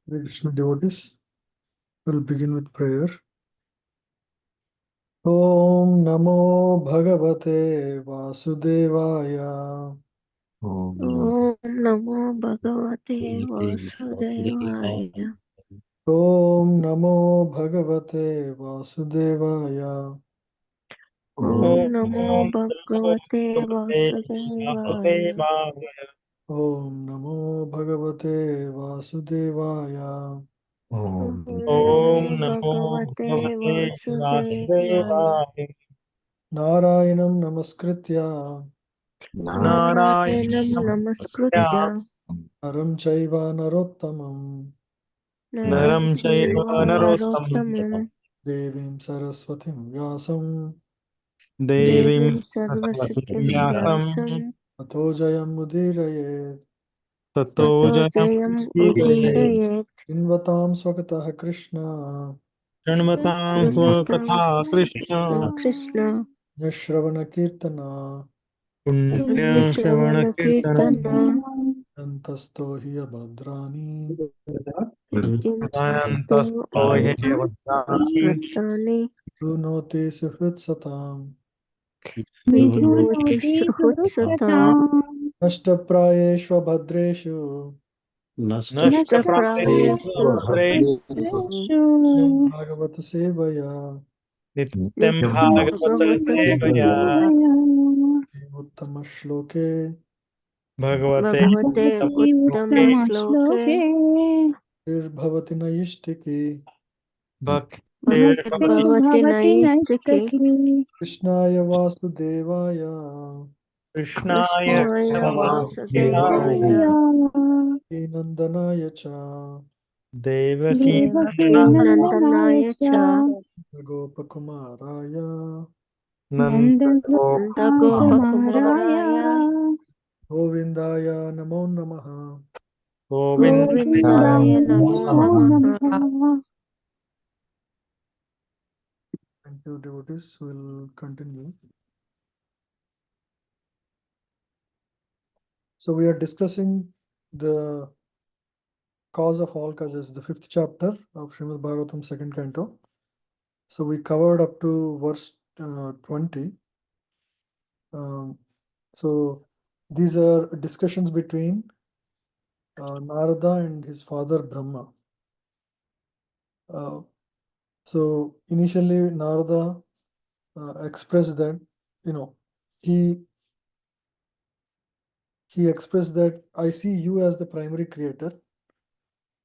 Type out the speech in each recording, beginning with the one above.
Hare Krishna devotees, we'll begin with prayer. Om Namo Bhagavate Vasudevaya. Om Om Namo Bhagavate Vasudevaya. Om Namo Bhagavate Vasudevaya. Om Namo Bhagavate Vasudevaya. Om Namo Bhagavate Vasudevaya. Om Om Namo Bhagavate Vasudevaya. Vasudevaya. Narayanam Namaskritya Narayanam Narayanam Namaskritya Naram Chaiva Narottamam Naram Naram Chaiva Chaiva Narottamam Narottamam Devim Saraswatim Vyasam Devim Devim Saraswatim Sarvasiddhim Vyasam Vyasam Ato Jayam Mudirayet Tato Tato Jayam Jayam Udire Udirayet Invatam Swakatah Krishna Shanmatam Shrimatam Swakatha Krishna Krishna Nishravana Kirtana Punya Shravana Punyashravana Kirtanam Kirtana Antasto Hiya Bhadrani Yantasto Tasto Hevadani Vrtani Brunoti Suhritsatam Vidhoti Suhutsatam Ashtaprayeshva Bhadreshu Nashta Nashtaprayesu Pradre Yam Bhagavata Sevaya Nityam Bhagavata Bhagavata Sevaya Sevaya Uttama Shloke Bhagavate Bhagavate Uttama Uttama Shloke Bhavati Naishtiki Bhaktir Bhagavati Naistiki Krishnaya Vasudevaya Krishnaya Krishnaya Vasudevaya Vasudevaya Nandana Cha Devaki Devaki Nandanaya Cha Gopakumaraya Nandagopakumaraya Govindaya Namo Namaha. Govindaya Namo Namaha. Thank you, devotees. We'll continue. So we are discussing the cause of all causes, the 5th chapter of Srimad Bhagavatam, 2nd canto. So we covered up to verse 20. So these are discussions between Narada and his father Brahma. So initially Narada expressed that, he expressed that I see you as the primary creator,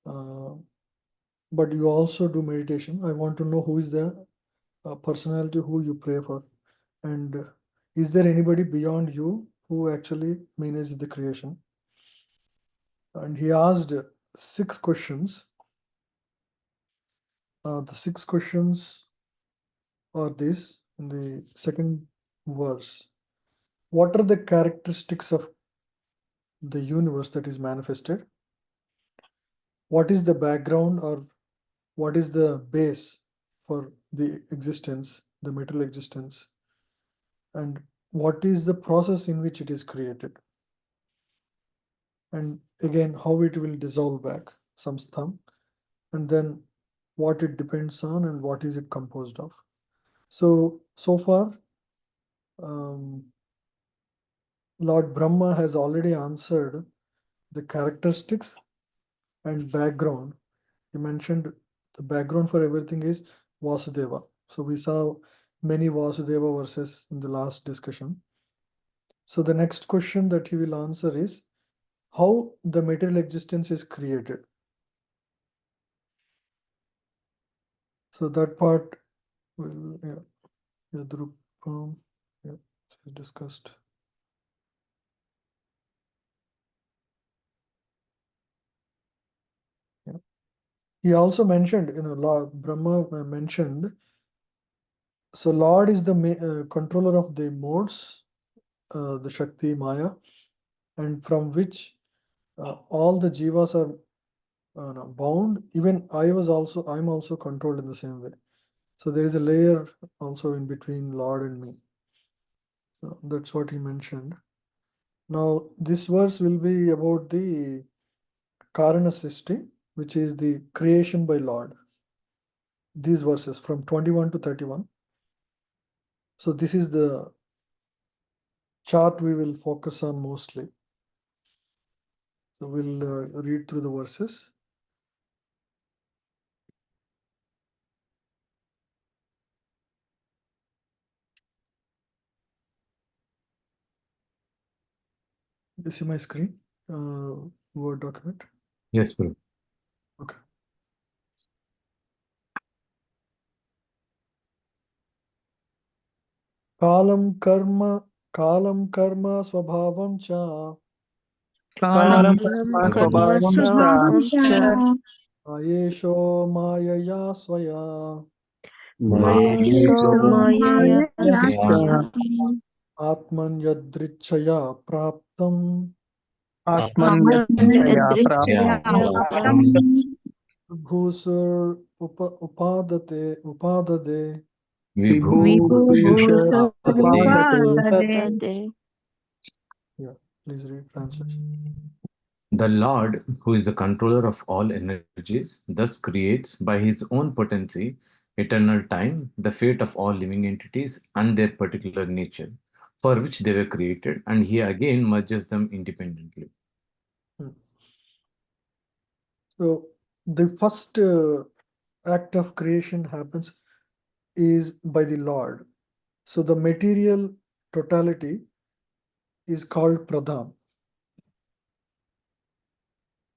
but you also do meditation. I want to know who is the personality who you pray for, and is there anybody beyond you who actually manages the creation? And he asked 6 questions. The 6 questions are this in the second verse. What are the characteristics of the universe that is manifested? What is the background, or what is the base for the existence, the material existence? And what is the process in which it is created? And again, how it will dissolve back, some samstham, and then what it depends on and what is it composed of. So far, Lord Brahma has already answered the characteristics and background. He mentioned the background for everything is Vasudeva. So we saw many Vasudeva verses in the last discussion. So the next question that he will answer is how the material existence is created. So that part will, discussed. Yeah. He also mentioned, Lord Brahma mentioned, so Lord is the controller of the modes, the Shakti Maya, and from which all the jivas are bound. Even I'm also controlled in the same way. So there is a layer also in between Lord and me. So that's what he mentioned. Now this verse will be about the Karana Sisti. which is the creation by Lord. These verses from 21 to 31. So this is the chart we will focus on mostly. So we'll read through the verses. You see my screen, Word document. Yes, Guru. Okay. Kalam karma swabhavam cha कालं कर्म स्वभावं च स्वभावं च ayesho mayaya swaya मयेषो मायया स्वया atman yadrichaya praptam आत्मन्यदृच्छया आत्मनिर्दृष्टया प्राप्तं bhusur upadade. विभुभूषुरुपादते Yeah, please read translation. The Lord, who is the controller of all energies, thus creates by his own potency, eternal time, the fate of all living entities and their particular nature, for which they were created, and he again merges them independently. So the first act of creation happens is by the Lord. So the material totality is called pradhan.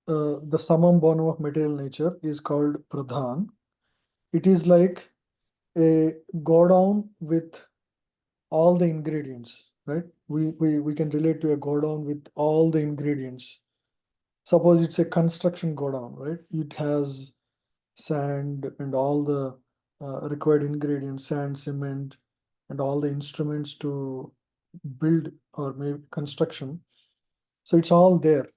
The summum bonum of material nature is called pradhan. It is like a godown with all the ingredients, right? We can relate to a godown with all the ingredients. Suppose it's a construction godown, right? It has sand and all the required ingredients, sand, cement, and all the instruments to build or maybe construction. So it's all there.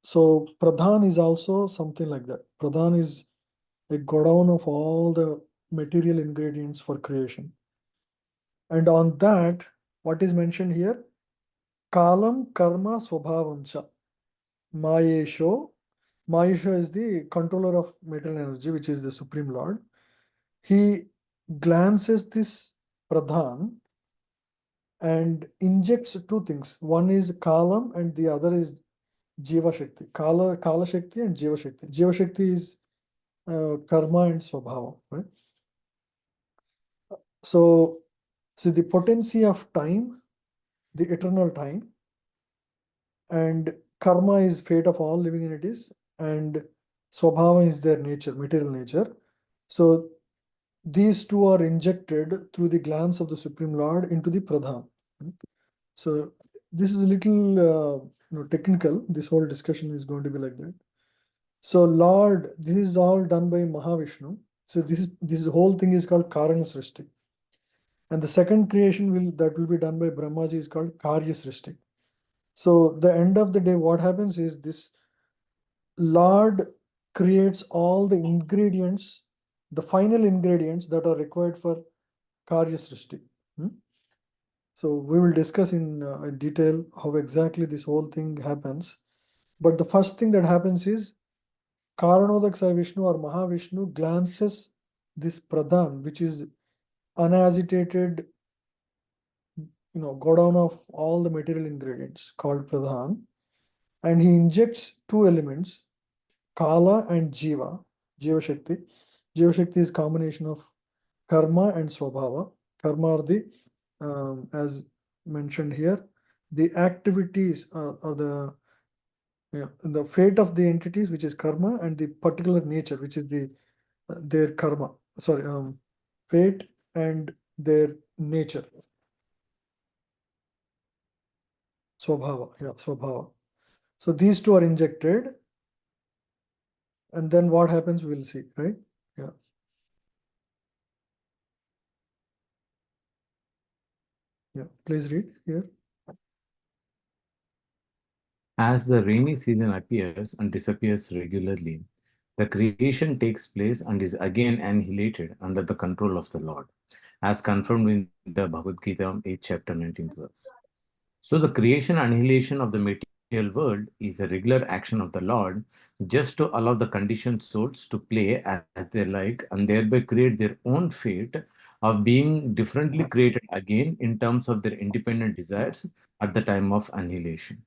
So Pradhan is also something like that. Pradhan is a godown of all the material ingredients for creation. And on that, what is mentioned here? Kalam karma swabhavamcha. Mayesho. Mayesho is the controller of material energy, which is the Supreme Lord. He glances this Pradhan and injects two things. One is Kalam and the other is Jiva Shakti. Kala Shakti and Jiva Shakti. Jiva Shakti is karma and swabhava, right? So, see the potency of time, the eternal time, and karma is fate of all living entities, and swabhava is their nature, material nature. So these two are injected through the glance of the Supreme Lord into the Pradhan. So this is a little technical. This whole discussion is going to be like that. So Lord, this is all done by Mahavishnu. So this whole thing is called Karana Srishti. And the second creation that will be done by Brahmaji is called Karya Srishti. So the end of the day, what happens is this Lord creates all the ingredients, the final ingredients that are required for Karya Srishti. So we will discuss in detail how exactly this whole thing happens. But the first thing that happens is Karanodaksa Vishnu or Mahavishnu glances this Pradhan, which is unagitated, godown of all the material ingredients called Pradhan, and he injects two elements, Kala and Jiva, Jiva Shakti. Jiva Shakti is combination of karma and swabhava. Karma are the, as mentioned here, the activities or the fate of the entities, which is karma, and the particular nature, which is their karma. Sorry, fate and their nature. Swabhava, yeah, swabhava. So these two are injected, and then what happens, we'll see, right? Yeah. Yeah, please read here. As the rainy season appears and disappears regularly, the creation takes place and is again annihilated under the control of the Lord, as confirmed in the Bhagavad Gita 8th chapter 19th verse. So the creation and annihilation of the material world is a regular action of the Lord just to allow the conditioned souls to play as they like and thereby create their own fate of being differently created again in terms of their independent desires at the time of annihilation.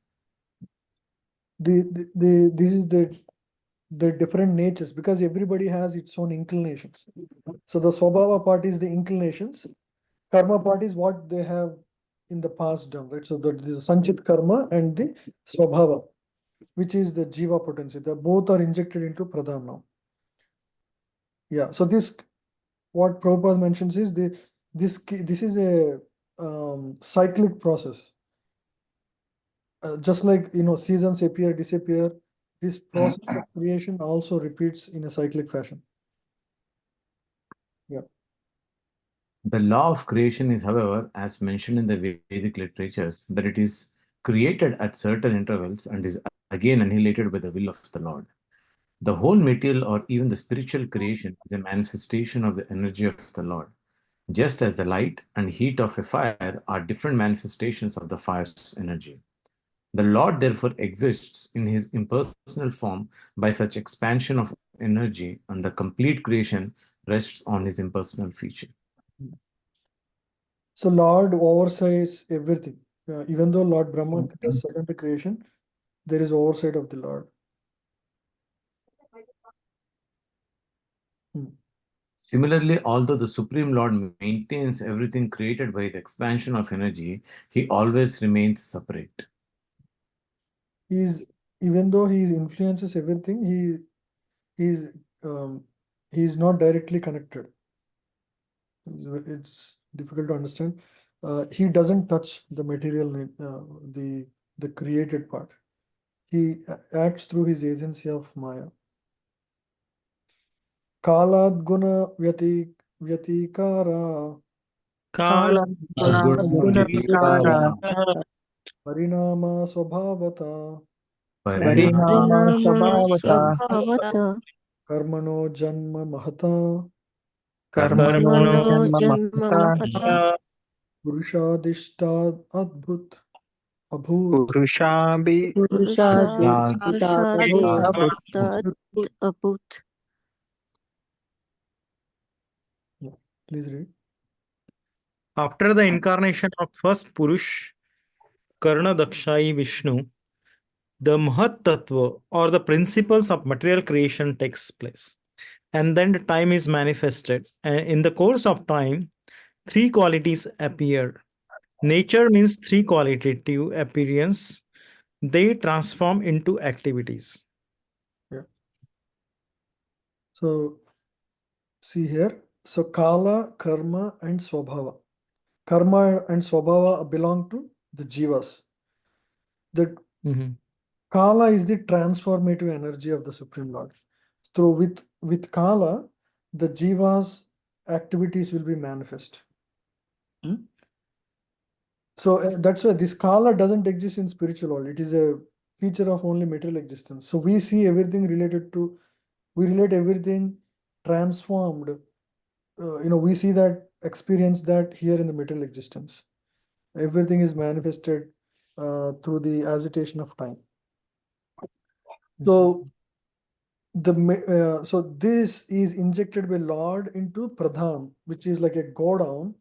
This is the different natures, because everybody has its own inclinations. So the swabhava part is the inclinations, karma part is what they have in the past done, right? So that this is sanchit karma and the swabhava, which is the jiva potency. The both are injected into pradhan now. Yeah. So this, what Prabhupada mentions is this is a cyclic process. Just like seasons appear, disappear, this process of creation also repeats in a cyclic fashion. Yeah. The law of creation is, however, as mentioned in the Vedic literatures, that it is created at certain intervals and is again annihilated by the will of the Lord. The whole material or even the spiritual creation is a manifestation of the energy of the Lord, just as the light and heat of a fire are different manifestations of the fire's energy. The Lord therefore exists in his impersonal form by such expansion of energy, and the complete creation rests on his impersonal feature. So Lord oversees everything. Even though Lord Brahma does secondary creation, there is oversight of the Lord. Similarly, although the Supreme Lord maintains everything created by the expansion of energy, he always remains separate. Even though he influences everything, he's um, he's not directly connected. It's difficult to understand. He doesn't touch the material, the created part. He acts through his agency of Maya. Kalad guna vyatikara Kaladgunavitara parinama swabhavata Parinama Svabhavata Svabhavata karmano janma mahata Karmano Mano Janma Janma Mahata Mahata purushadishtad abhut. Purushabhi Purushadishtat Abhut. Yeah, please read. After the incarnation of first Purush, Karna Dakshai Vishnu, the Mahat Tattva or the principles of material creation takes place. And then the time is manifested. And in the course of time, three qualities appear. Nature means three qualitative appearance. They transform into activities. Yeah. So see here. So Kala, Karma, and Swabhava. Karma and Swabhava belong to the Jivas. The Kala is the transformative energy of the Supreme Lord. So with Kala, the Jivas activities will be manifest. So that's why this Kala doesn't exist in spiritual world. It is a feature of only material existence. So we see everything we relate everything transformed. We see that, experience that here in the material existence. Everything is manifested through the agitation of time. So so this is injected by Lord into Pradhan, which is like a go down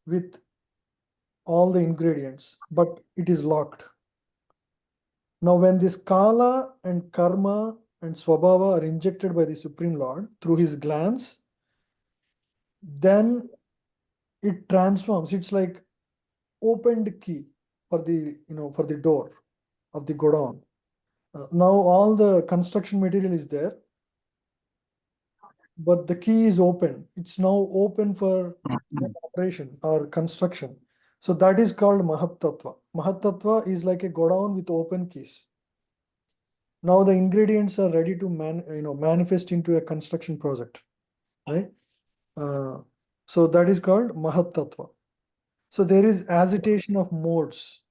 with all the ingredients, but it is locked. Now, when this Kala and Karma and Swabhava are injected by the Supreme Lord through his glands, then it transforms. It's like opened key for the door of the godown. Now all the construction material is there, but the key is open. It's now open for operation or construction. So that is called Mahat Tattva. Mahat Tattva is like a godown with open keys. Now the ingredients are ready to manifest into a construction project, right? So that is called Mahat Tattva. So there is agitation of modes,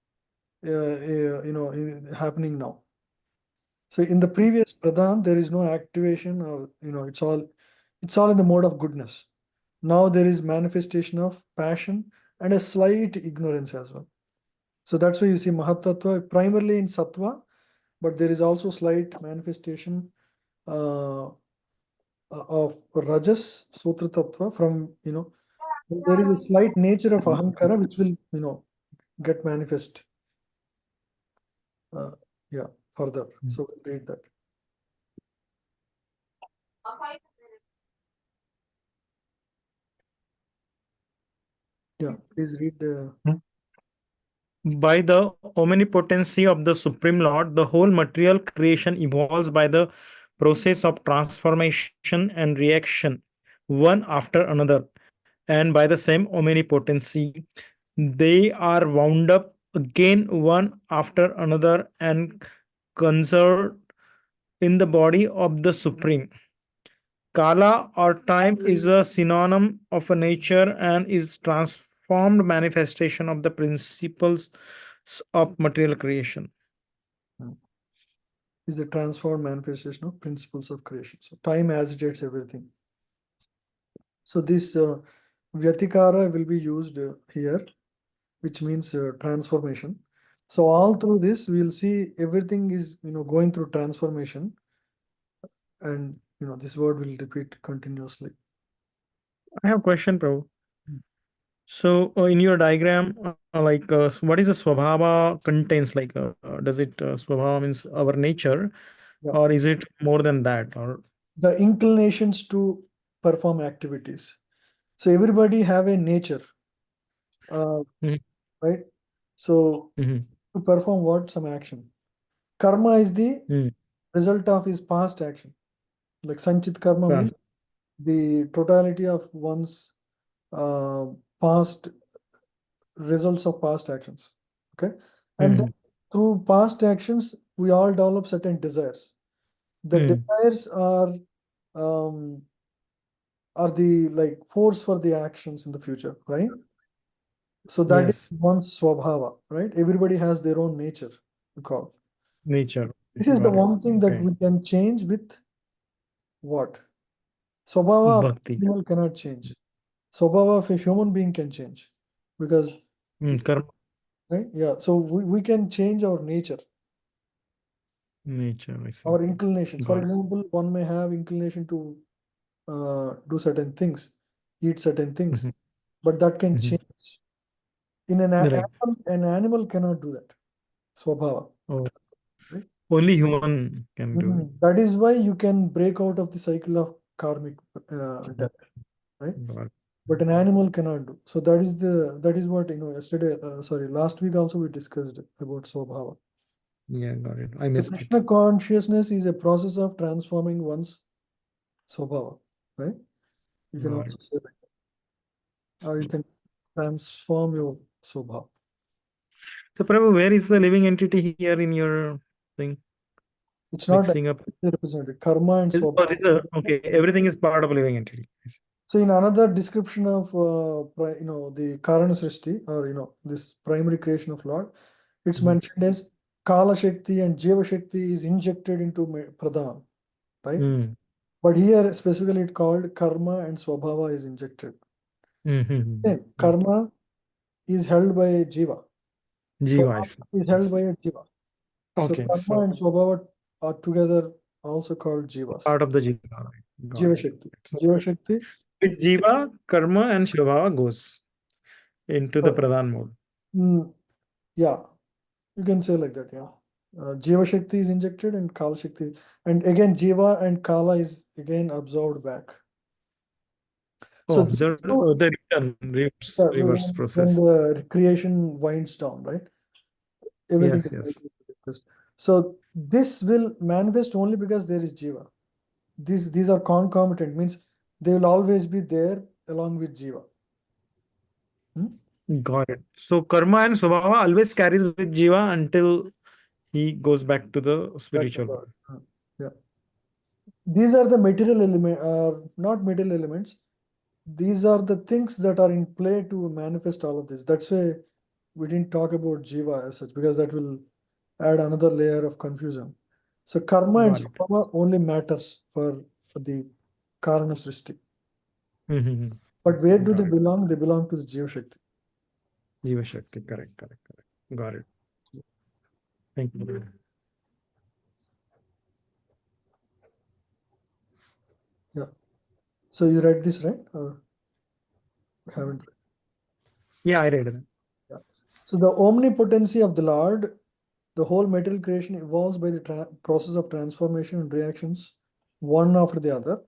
happening now. So in the previous pradhan, there is no activation, or it's all in the mode of goodness. Now there is manifestation of passion and a slight ignorance as well. So that's why you see Mahatattva primarily in Sattva but there is also slight manifestation of Rajas Sutra Tattva from, there is a slight nature of Ahankara which will, get manifest. Yeah, further. So we'll read that. Yeah, please read the. By the omnipotency of the Supreme Lord, the whole material creation evolves by the process of transformation and reaction, one after another. And by the same omnipotency, they are wound up again one after another and conserved in the body of the Supreme. Kala or time is a synonym of a nature and is transformed manifestation of the principles of material creation. Is the transformed manifestation of principles of creation. So time agitates everything. So this Vyatikara will be used here, which means transformation. So all through this, we'll see everything is going through transformation, and this word will repeat continuously. I have a question, Prabhu. So in your diagram, what is the Swabhava contains? Does it Swabhava means our nature, Yeah. or is it more than that? Or The inclinations to perform activities. So everybody have a nature, right? So to perform what? Some action. Karma is the result of his past action. Like Sanchit Karma means the totality of one's past results of past actions. Okay. And then through past actions, we all develop certain desires. The desires are the like force for the actions in the future, right? So that is one's swabhava, right? Everybody has their own nature, we call. nature. This is the one thing that we can change with what? Swabhava of Bhakti. animal cannot change. Swabhava of a human being can change. Because Karma. right? Yeah. So we can change our nature. Nature, I see. Our inclinations. For Got it. example, one may have inclination to do certain things, eat certain things, but that can change. In an animal cannot do that. Swabhava. Oh. Right? Only human can do it. That is why you can break out of the cycle of karmic death, right? But an animal cannot do. So that is what yesterday. Last week also we discussed about Swabhava. Yeah, got it. I So missed Krishna it. consciousness is a process of transforming one's Swabhava, right? You can Got also say like that. Or you can transform your Swabhava. So, Prabhu, where is the living entity here in your thing? It's not Mixing up. represented. Karma and Oh, Swabhava. okay, everything is part of a living entity. So in another description of the Karana Srishti, or this primary creation of Lord, it's mentioned as Kala Shakti and Jiva Shakti is injected into Pradhan, right? But here specifically it called Karma and Swabhava is injected. Karma is held by a Jiva. Jiva is held by a Jiva. Okay, So Karma and Swabhava are together also called Jivas. part of the Jiva. Jiva Shakti. Jiva Shakti. With Jiva, Karma and Shubhava goes into the Pradhan mode. Yeah, you can say like that, yeah. Jiva Shakti is injected and Kala Shakti. And again, Jiva and Kala is again absorbed back. So observe the return, reverse when process. the creation winds down, right? Everything is so this will manifest only because there is Jiva. These are concomitant, means they will always be there along with Jiva. Got it. So Karma and Swabhava always carries with Jiva until he goes back to the spiritual world. Yeah. These are the material element, not material elements. These are the things that are in play to manifest all of this. That's why we didn't talk about Jiva as such, because that will add another layer of confusion. So karma and swabhava only matters for the Karana Srishti. But where do they belong? They belong to the Jiva Shakti. Jiva Shakti, correct. Got it. Thank you. So you read this, right? Or haven't? Yeah, I read it. Yeah. So the omnipotency of the Lord, the whole material creation evolves by the process of transformation and reactions, one after the other,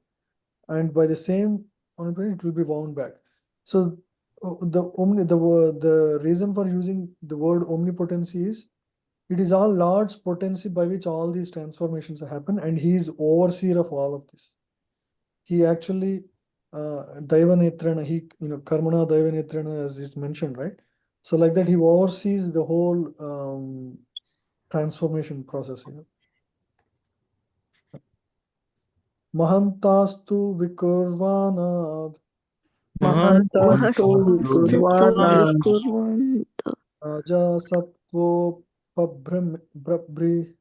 and by the same it will be wound back. So the reason for using the word omnipotency is it is all Lord's potency by which all these transformations happen, and He is overseer of all of this. He actually Daivanetrana, Karmana Daivanetrana, as is mentioned, right? So like that, he oversees the whole transformation process here. Mahantastu Vikurvanad Mahantastu Mahastu Vikurvana Vikurvanta Raja Sattvo Babri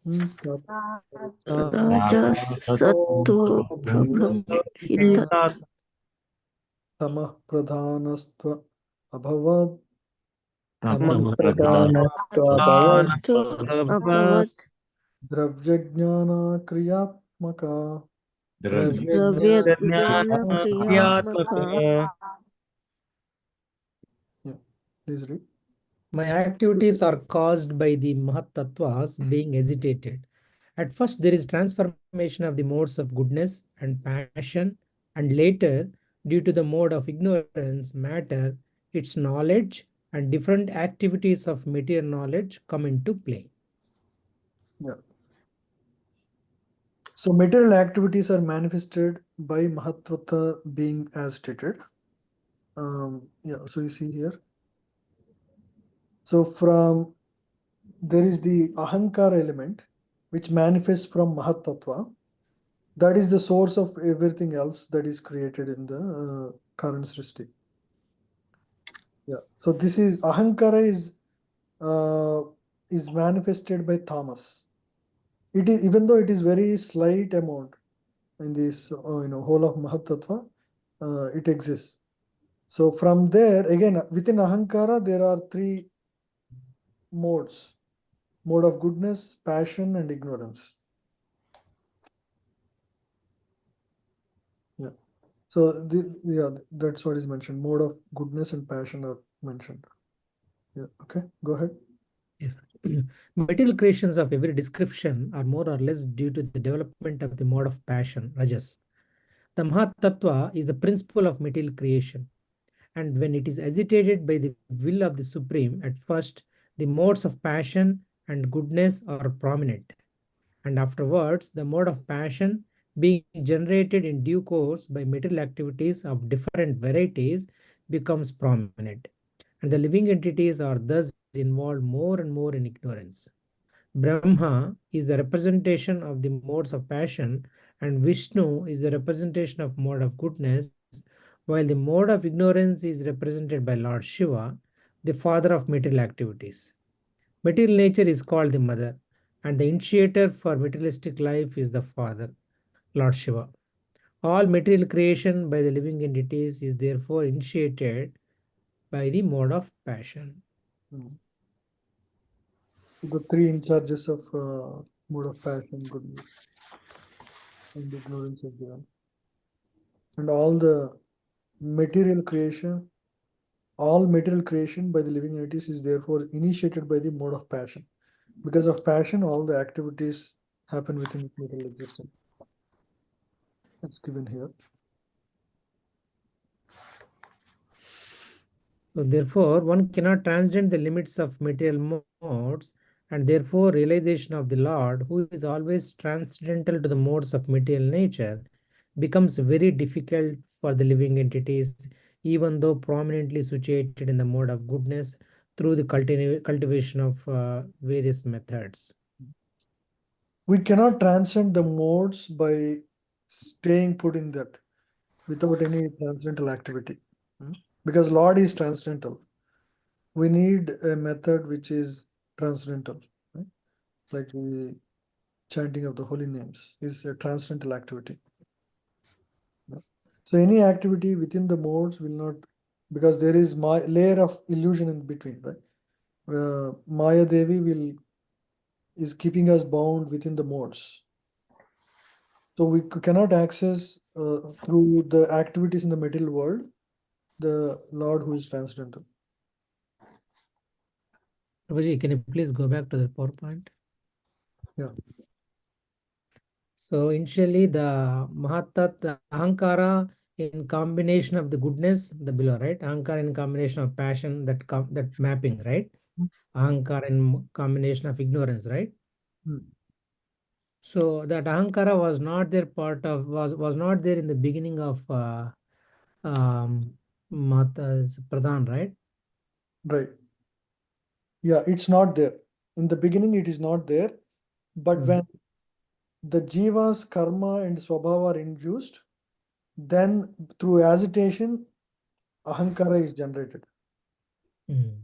Raja Sattu Prabhamhita Tamah Pradhanastva Abhavad Pradhanastva Bhavat Abhavat Dravya Kriyatmaka. Dravya Jnana Kriyatmaka. Yeah, please read. My activities are caused by the Mahattattvas being agitated. At first, there is transformation of the modes of goodness and passion, and later, due to the mode of ignorance, matter, its knowledge, and different activities of material knowledge come into play. Yeah. So material activities are manifested by Mahatvata being as stated. Yeah, so you see here. So there is the Ahankara element, which manifests from Mahatattva. That is the source of everything else that is created in the current Srishti. Yeah. So this is Ahankara is manifested by Tamas. It is, even though it is very slight amount in this whole of Mahatattva, it exists. So from there, again, within Ahankara, there are three modes: mode of goodness, passion, and ignorance. Yeah. So that's what is mentioned. Mode of goodness and passion are mentioned. Yeah. Okay. Go ahead. Material creations of every description are more or less due to the development of the mode of passion, Rajas. The Mahatattva is the principle of material creation, and when it is agitated by the will of the Supreme, at first the modes of passion and goodness are prominent, and afterwards the mode of passion, being generated in due course by material activities of different varieties, becomes prominent, and the living entities are thus involved more and more in ignorance. Brahma is the representation of the modes of passion, and Vishnu is the representation of mode of goodness, while the mode of ignorance is represented by Lord Shiva, the father of material activities. Material nature is called the mother, and the initiator for materialistic life is the father, Lord Shiva. All material creation by the living entities is therefore initiated by the mode of passion. The three in charges of mode of passion, goodness, and ignorance are given. And all material creation by the living entities is therefore initiated by the mode of passion. Because of passion, all the activities happen within material existence. It's given here. So therefore, one cannot transcend the limits of material modes, and therefore realization of the Lord, who is always transcendental to the modes of material nature, becomes very difficult for the living entities, even though prominently situated in the mode of goodness through the cultivation of various methods. We cannot transcend the modes by staying put in that without any transcendental activity. Because Lord is transcendental. We need a method which is transcendental, right? Like the chanting of the holy names is a transcendental activity. So any activity within the modes will not, because there is my layer of illusion in between, right? Maya Devi is keeping us bound within the modes. So we cannot access through the activities in the material world, the Lord who is transcendental. Prabhuji, can you please go back to the PowerPoint? Yeah. So initially the Mahatat, the Ahankara in combination of the goodness, the below, right? Ahankara in combination of passion, that mapping, right? Ahankara in combination of ignorance, right? Hmm. So that Ahankara was not there was not there in the beginning of Mata's Pradhan, right? Right. Yeah, it's not there. In the beginning, it is not there. But Hmm. when the Jiva's karma and swabhava are induced, then through agitation, Ahankara is generated. Hmm.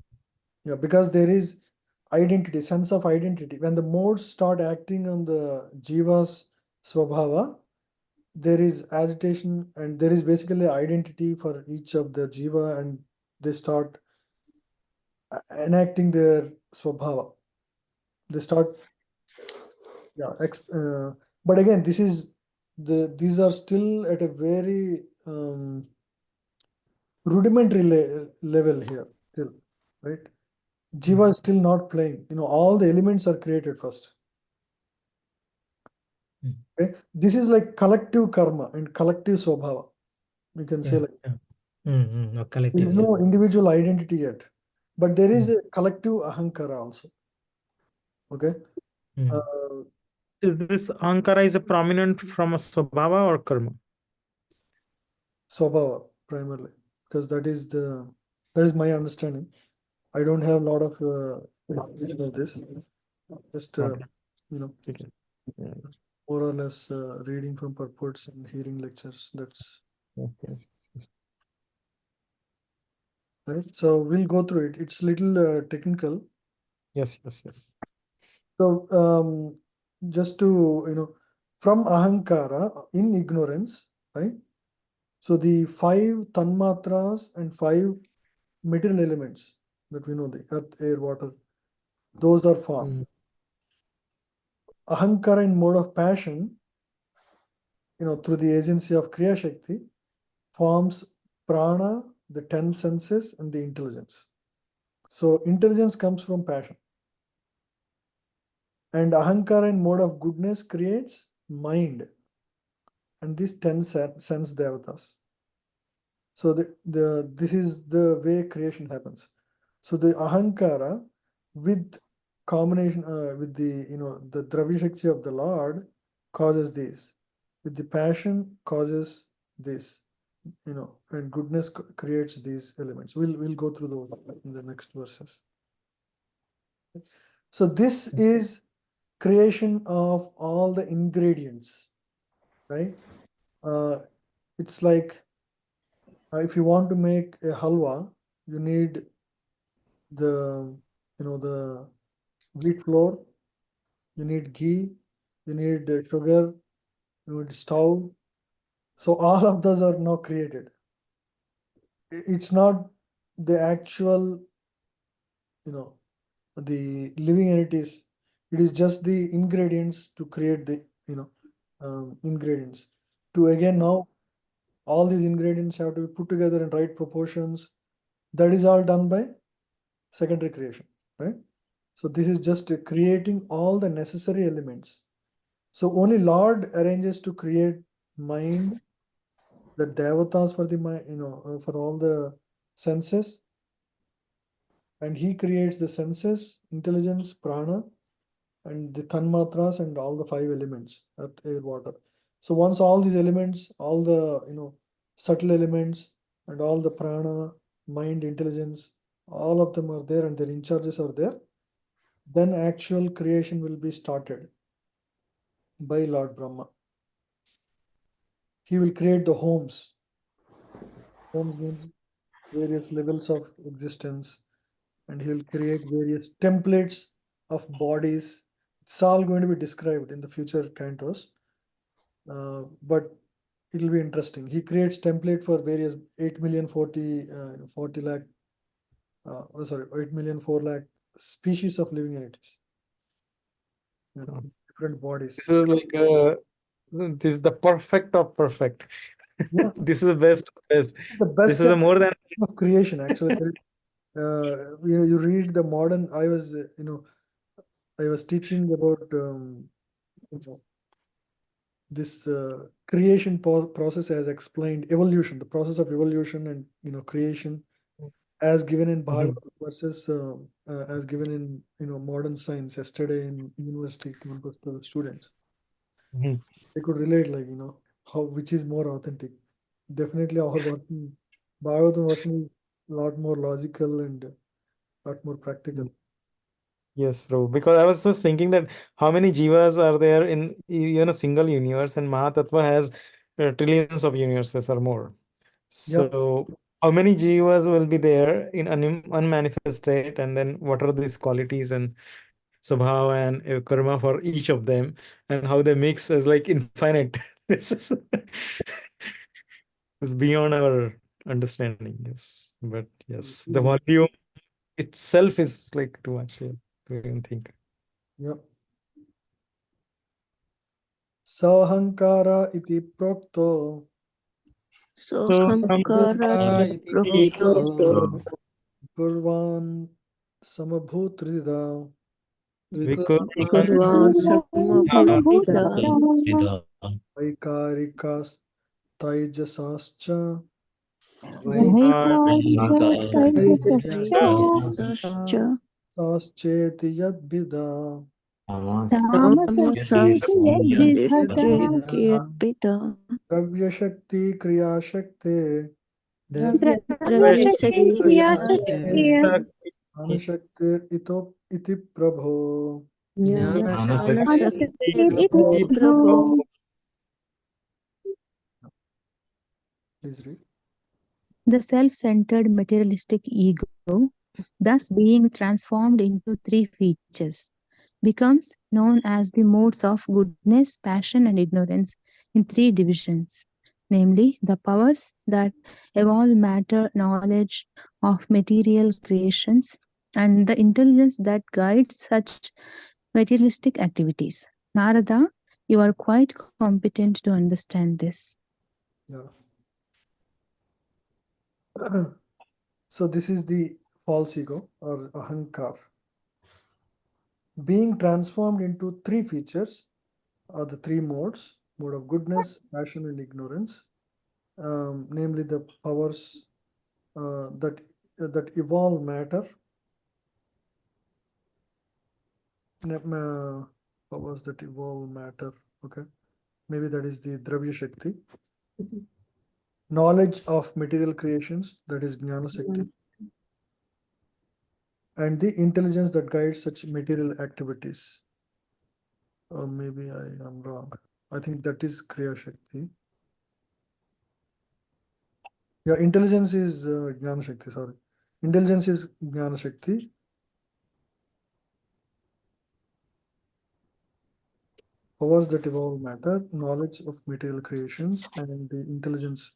Yeah, because there is identity, sense of identity. When the modes start acting on the Jiva's swabhava, there is agitation and there is basically identity for each of the Jiva, and they start enacting their swabhava. They start, yeah. But again, these are still at a very rudimentary level here, still, right? Jiva is still not playing. All the elements are created first. Hmm. Okay, this is like collective karma and collective swabhava. You can say Yeah, like yeah. No, there collective. is Yeah. no individual identity yet, but there is a collective ahankara also. Okay. Hmm. Is this Ankara is a prominent from a Swabhava or Karma? Swabhava primarily, because that is my understanding. I don't have a lot of information of this. Just Okay. you know, Okay. Yeah. more or less reading from purports and hearing lectures. That's Okay. Yes. right. So we'll go through it. It's little technical. Yes. Yes. Yes. So just to from ahankara in ignorance, right? So the 5 tanmatras and 5 material elements that we know, the earth, air, water, those are formed. Ahankara in mode of passion, through the agency of Kriya Shakti, forms prana, the 10 senses, and the intelligence. So intelligence comes from passion. And ahankara in mode of goodness creates mind and these 10 sense devatas. So this is the way creation happens. So the ahankara with combination with the Dravya Shakti of the Lord causes this. With the passion causes this, and goodness creates these elements. We'll go through those in the next verses. So this is creation of all the ingredients, right? It's like if you want to make a halwa, you need the the wheat flour, you need ghee, you need sugar, you need stove. So all of those are now created. It's not the actual, the living entities. It is just the ingredients to create the ingredients. To again now all these ingredients have to be put together in right proportions. That is all done by secondary creation, right? So this is just creating all the necessary elements. So only Lord arranges to create mind, the devatas for the mind, for all the senses, and he creates the senses, intelligence, prana, and the tanmatras and all the 5 elements, earth, air, water. So once all these elements, all the subtle elements and all the prana, mind, intelligence, all of them are there and their in charges are there, then actual creation will be started by Lord Brahma. He will create the homes. Homes means various levels of existence, and he will create various templates of bodies. It's all going to be described in the future cantos, but it will be interesting. He creates template for various 8 million 40 lakh, 8 million 4 lakh species of living entities, different bodies. This is like This is the perfect of perfect. Yeah. This is the best of best. The This best is a more than of creation, actually. You read the modern, I was teaching about you know, this creation process as explained, evolution, the process of evolution and creation as given in Bhagavatam versus as given in modern science yesterday in university campus to the students. Mhm. They could relate, like how which is more authentic. Definitely our version, Bhagavatam version is a lot more logical and a lot more practical. Yes, bro. Because I was just thinking that how many jivas are there in even a single universe, and Mahatattva has trillions of universes or more. Yep. So, how many jivas will be there in unmanifest state, and then what are these qualities and swabhava and karma for each of them, and how they mix is like infinite. This is beyond our understanding. Yes, but yes, the volume itself is like too much to even think. Yep. Sahankara iti prokto Sohamkarati prokto kurvan samabhutrida Kurvan samabhutida vaikarikas taijasascha Vaisascha sascheti yadvida Tamasas Yadhischeti dravyashakti kriyashakti Dravyashakti anashakti iti prabho. Jnanashakti Prabho. Please read. The self-centered materialistic ego, thus being transformed into three features, becomes known as the modes of goodness, passion, and ignorance in three divisions, namely the powers that evolve matter, knowledge of material creations, and the intelligence that guides such materialistic activities. Narada, you are quite competent to understand this. Yeah. So this is the false ego or ahankar. Being transformed into three features are the three modes: mode of goodness, passion, and ignorance. Namely the powers that evolve matter, powers that evolve matter. Okay, maybe that is the Dravya Shakti. Knowledge of material creations, that is Jnana Shakti, and the intelligence that guides such material activities. Or maybe I am wrong. I think that is Kriya Shakti. Yeah, intelligence is Jnana Shakti, sorry. Intelligence is Jnana Shakti. Powers that evolve matter, knowledge of material creations, and the intelligence.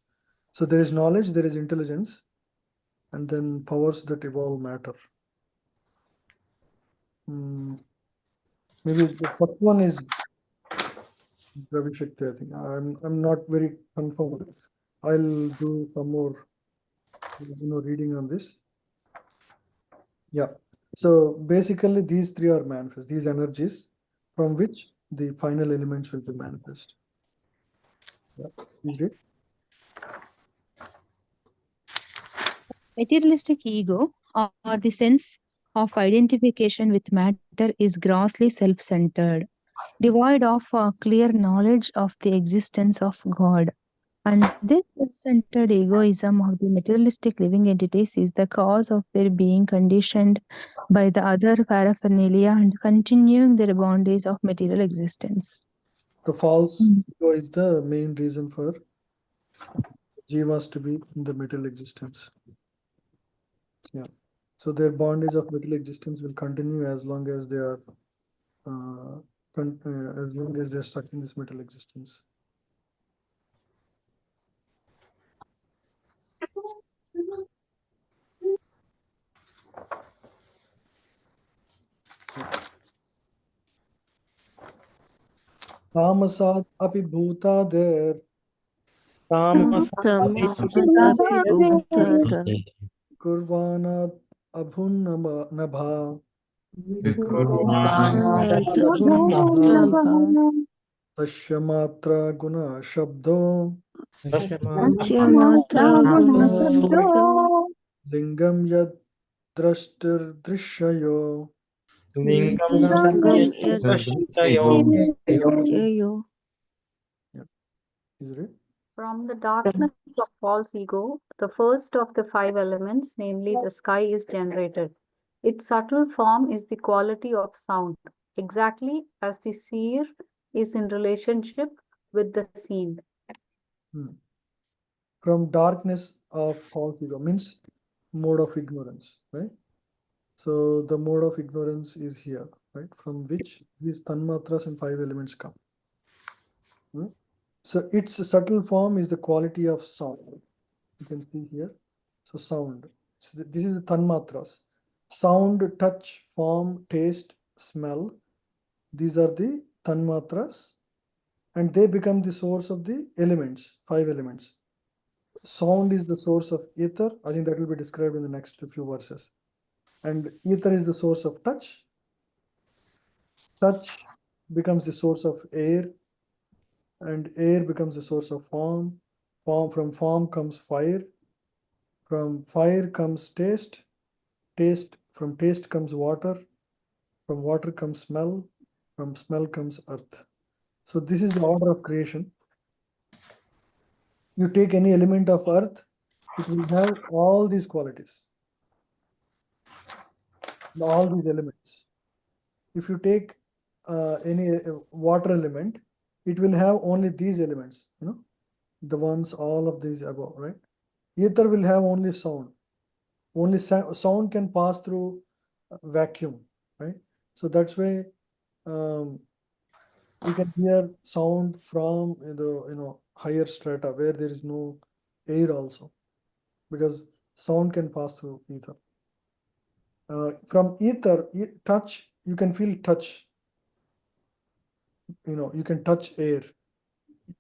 So there is knowledge, there is intelligence, and then powers that evolve matter. Maybe the first one is Ravi Shakti, I think. I'm not very confirmed. I'll do some more reading on this. Yeah. So basically these three are manifest, these energies from which the final elements will be manifest. Yeah. Is it? Materialistic ego, or the sense of identification with matter, is grossly self centered, devoid of clear knowledge of the existence of God. And this self centered egoism of the materialistic living entities is the cause of their being conditioned by the other paraphernalia and continuing their bondage of material existence. The false ego is the main reason for jivas to be in the material existence. Yeah. So their bondage of material existence will continue as long as they are as long as they are stuck in this material existence. Tamasat api bhutadir Tamasat kurvanat abhunnabha tasya matra guna shabdo lingam yad drashtir drishyayo. Is it? From the darkness of false ego, the first of the five elements, namely the sky, is generated. Its subtle form is the quality of sound, exactly as the seer is in relationship with the seen. From darkness of false ego means mode of ignorance, right? So the mode of ignorance is here, right? From which these tanmatras and five elements come. So its subtle form is the quality of sound. You can see here. So sound. So this is the tanmatras. Sound, touch, form, taste, smell. These are the tanmatras, and they become the source of the elements, five elements. Sound is the source of ether. I think that will be described in the next few verses. And ether is the source of touch. Touch becomes the source of air, and air becomes the source of form. From form comes fire. From fire comes taste. From taste comes water. From water comes smell. From smell comes earth. So this is the order of creation. You take any element of earth, it will have all these qualities, all these elements. If you take any water element, it will have only these elements, the ones, all of these above, right? Ether will have only sound. Only sound can pass through vacuum, right? So that's why you can hear sound from the higher strata where there is no air also, because sound can pass through ether. From ether, touch, you can feel touch. You can touch air.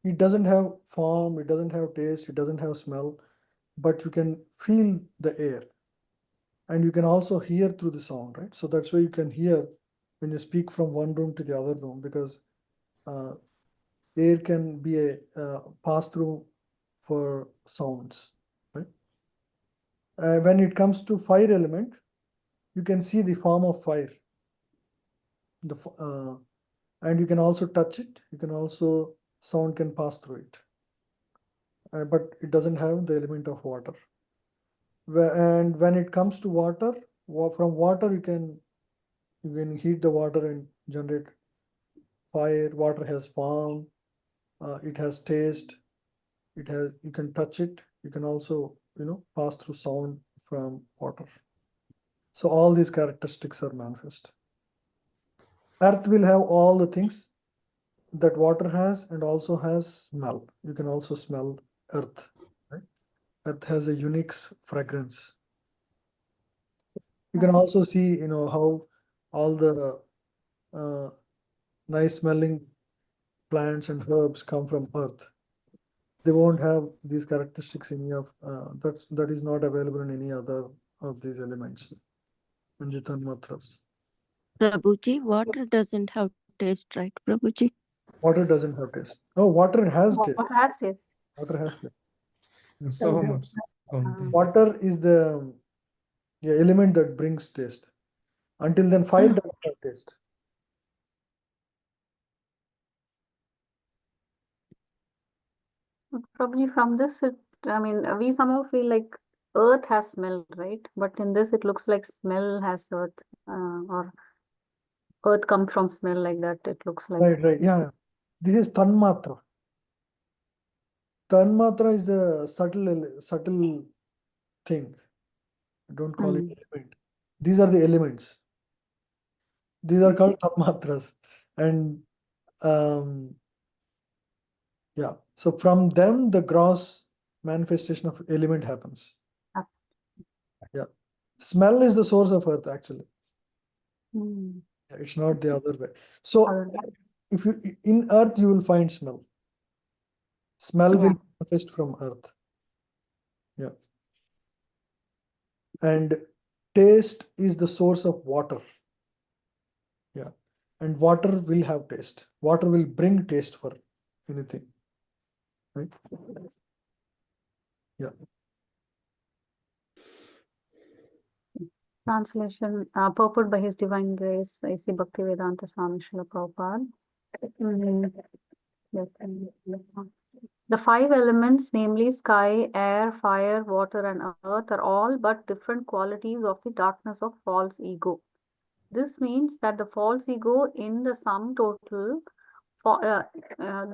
It doesn't have form, it doesn't have taste, it doesn't have smell, but you can feel the air. And you can also hear through the sound, right? So that's why you can hear when you speak from one room to the other room, because air can be a pass through for sounds, right? When it comes to fire element, you can see the form of fire. And you can also touch it. You can also, sound can pass through it. But it doesn't have the element of water. And when it comes to water, from water you can heat the water and generate fire. Water has form, it has taste, you can touch it. You can also pass through sound from water. So all these characteristics are manifest. Earth will have all the things that water has, and also has smell. You can also smell earth, right? Earth has a unique fragrance. You can also see, how all the nice smelling plants and herbs come from earth. They won't have these characteristics in any of that is not available in any other of these elements. Manjitan matras. Prabhuji, water doesn't have taste, right, Prabhuji? Water doesn't have taste. No, water has taste. What has this? Water has taste. So much. Water is the element that brings taste. Until then, fire doesn't have taste. Probably from this, we somehow feel like earth has smell, right? But in this, it looks like smell has earth, or earth comes from smell, like that. It looks like. Right. Yeah. This is tanmatra. Tanmatra is a subtle thing. Don't call it element. These are the elements. These are called tanmatras. And yeah, so from them, the gross manifestation of element happens. Yeah. Smell is the source of earth, actually. Yeah, it's not the other way. So if you in earth you will find smell. Smell will manifest from earth. Yeah. And taste is the source of water. Yeah. And water will have taste. Water will bring taste for anything. Right? Yeah. Translation purport by His Divine Grace, A.C. Bhaktivedanta Swami Srila Prabhupada. Yes. The five elements, namely sky, air, fire, water, and earth, are all but different qualities of the darkness of false ego. This means that the false ego in the sum total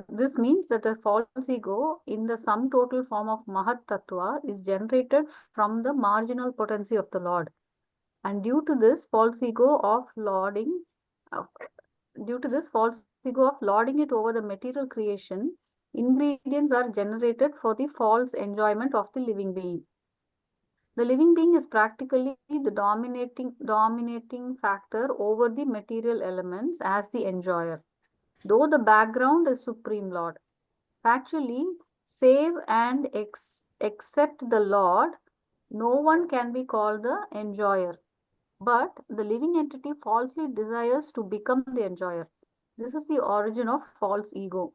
this means that the false ego in the sum total form of Mahat Tattva is generated from the marginal potency of the Lord. And due to this false ego of lauding it over the material creation, ingredients are generated for the false enjoyment of the living being. The living being is practically the dominating factor over the material elements as the enjoyer, though the background is Supreme Lord. Factually, save and except the Lord, no one can be called the enjoyer. But the living entity falsely desires to become the enjoyer. This is the origin of false ego.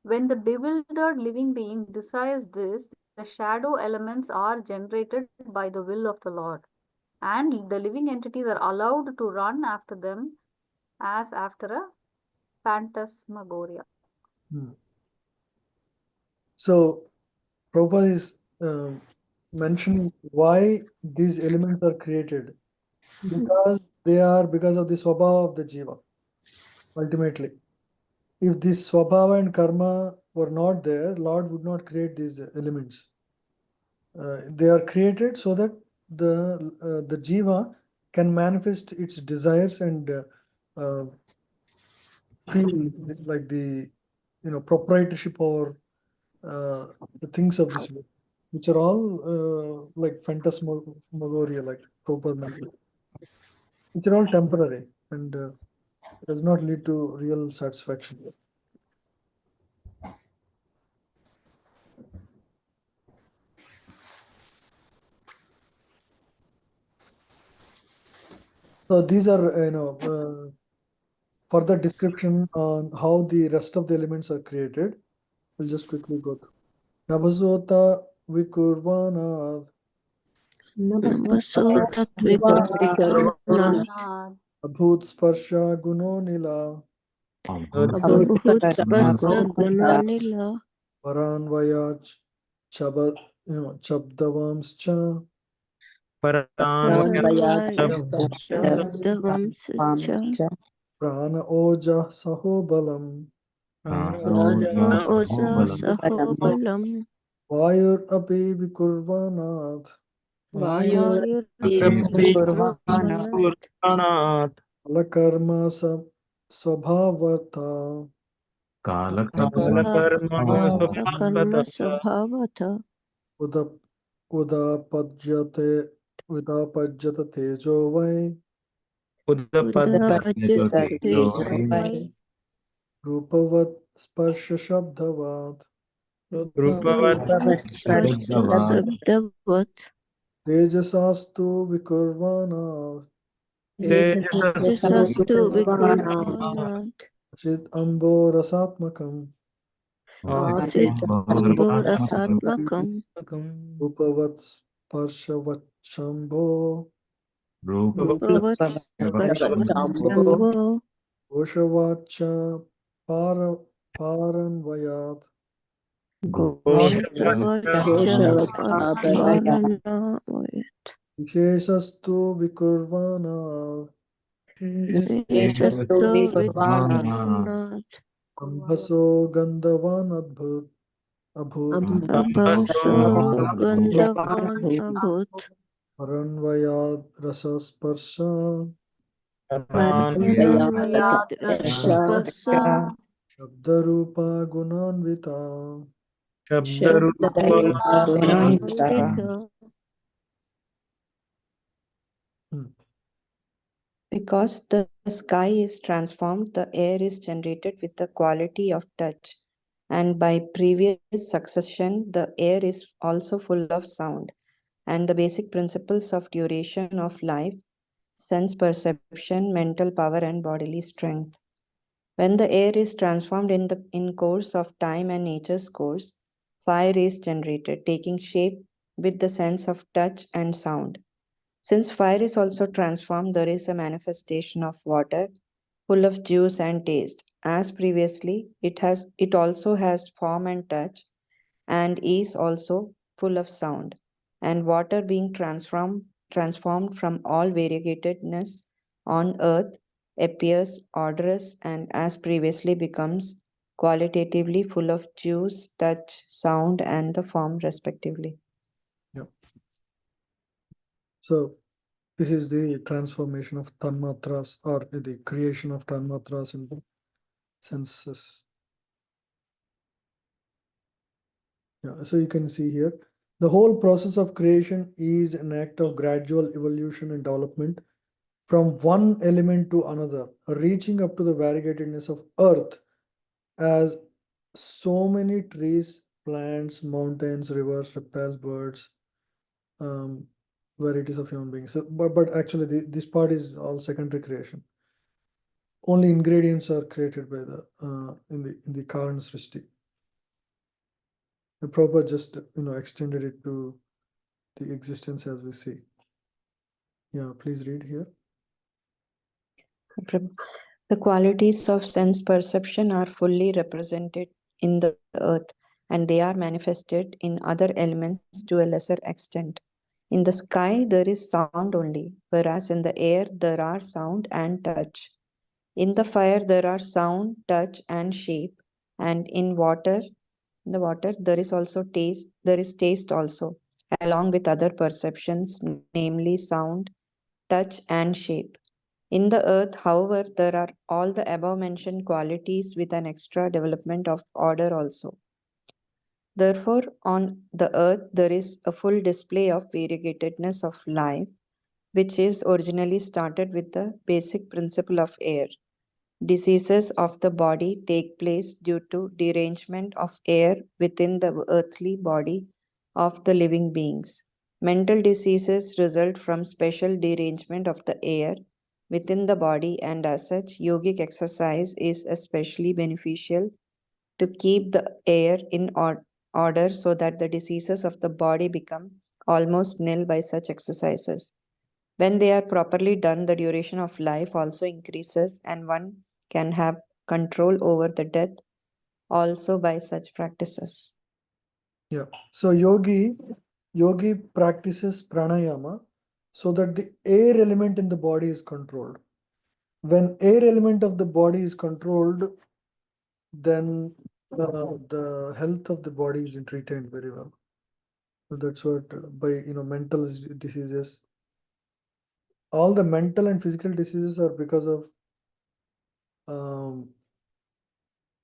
When the bewildered living being desires this, the shadow elements are generated by the will of the Lord, and the living entities are allowed to run after them as after a phantasmagoria. So Prabhupada is mentioning why these elements are created. Because they are because of the swabhava of the jiva. Ultimately, if this swabhava and karma were not there, Lord would not create these elements. They are created so that the jiva can manifest its desires and feel like the proprietorship over the things of this world, which are all like phantasmagoria, like Prabhupada mentioned, which are all temporary and does not lead to real satisfaction. So these are further description on how the rest of the elements are created. We'll just quickly go through. Nabhasota vikurvana Namaso tatvikurvana abhut sparsha guno nila abhut spasa gunanila paranvayach chabdavamscha shabdavamscha prana oja sahobalam prana oja sahobalam vayur api vikurvanat vayurvikurvanat alakarma swabhavartha karma sabhavata udapajyate tejo vai udapajyate tejo vai rupavat sparsha shabdavat rupavat sparsha sabdavat tejasastu vikurvanat tejasastu vikurvanat chit amborasatmakam asit amborasatmakam rupavat sparshavatsambho rupavat sparshavatsambho oshavacha paranvayat Goshavacha paranavayat visheshastu vikurvanat Visheshastu vikurvanat ambhaso gandhavan abhut Abhaso gandavan abhut paranvayat rasasparsha Paranavayat raspasa shabdarupa gunanvita Shabdarupa Because the sky is transformed, the air is generated with the quality of touch, and by previous succession, the air is also full of sound, and the basic principles of duration of life, sense perception, mental power, and bodily strength. When the air is transformed in course of time and nature's course, fire is generated, taking shape with the sense of touch and sound. Since fire is also transformed, there is a manifestation of water, full of juice and taste. As previously, it also has form and touch, and is also full of sound. And water being transformed from all variegatedness on earth appears odorous and as previously becomes qualitatively full of juice, touch, sound, and the form respectively. Yeah. So this is the transformation of tanmatras, or the creation of tanmatras in the senses. Yeah, so you can see here, the whole process of creation is an act of gradual evolution and development from one element to another, reaching up to the variegatedness of earth as so many trees, plants, mountains, rivers, reptiles, birds, varieties of human beings. So, but actually, this part is all secondary creation. Only ingredients are created by the in the Karan Srishti. The Prabhupada just extended it to the existence as we see. Yeah, please read here. The qualities of sense perception are fully represented in the earth, and they are manifested in other elements to a lesser extent. In the sky, there is sound only, whereas in the air, there are sound and touch. In the fire, there are sound, touch, and shape, and in the water, there is also taste. There is taste also, along with other perceptions, namely sound, touch, and shape. In the earth, however, there are all the above mentioned qualities with an extra development of order also. Therefore, on the earth, there is a full display of variegatedness of life, which is originally started with the basic principle of air. Diseases of the body take place due to derangement of air within the earthly body of the living beings. Mental diseases result from special derangement of the air within the body, and as such, yogic exercise is especially beneficial to keep the air in order so that the diseases of the body become almost nil by such exercises. When they are properly done, the duration of life also increases, and one can have control over the death also by such practices. Yeah. So yogi practices pranayama so that the air element in the body is controlled. When air element of the body is controlled, then the health of the body is retained very well. So that's what by mental diseases. All the mental and physical diseases are because of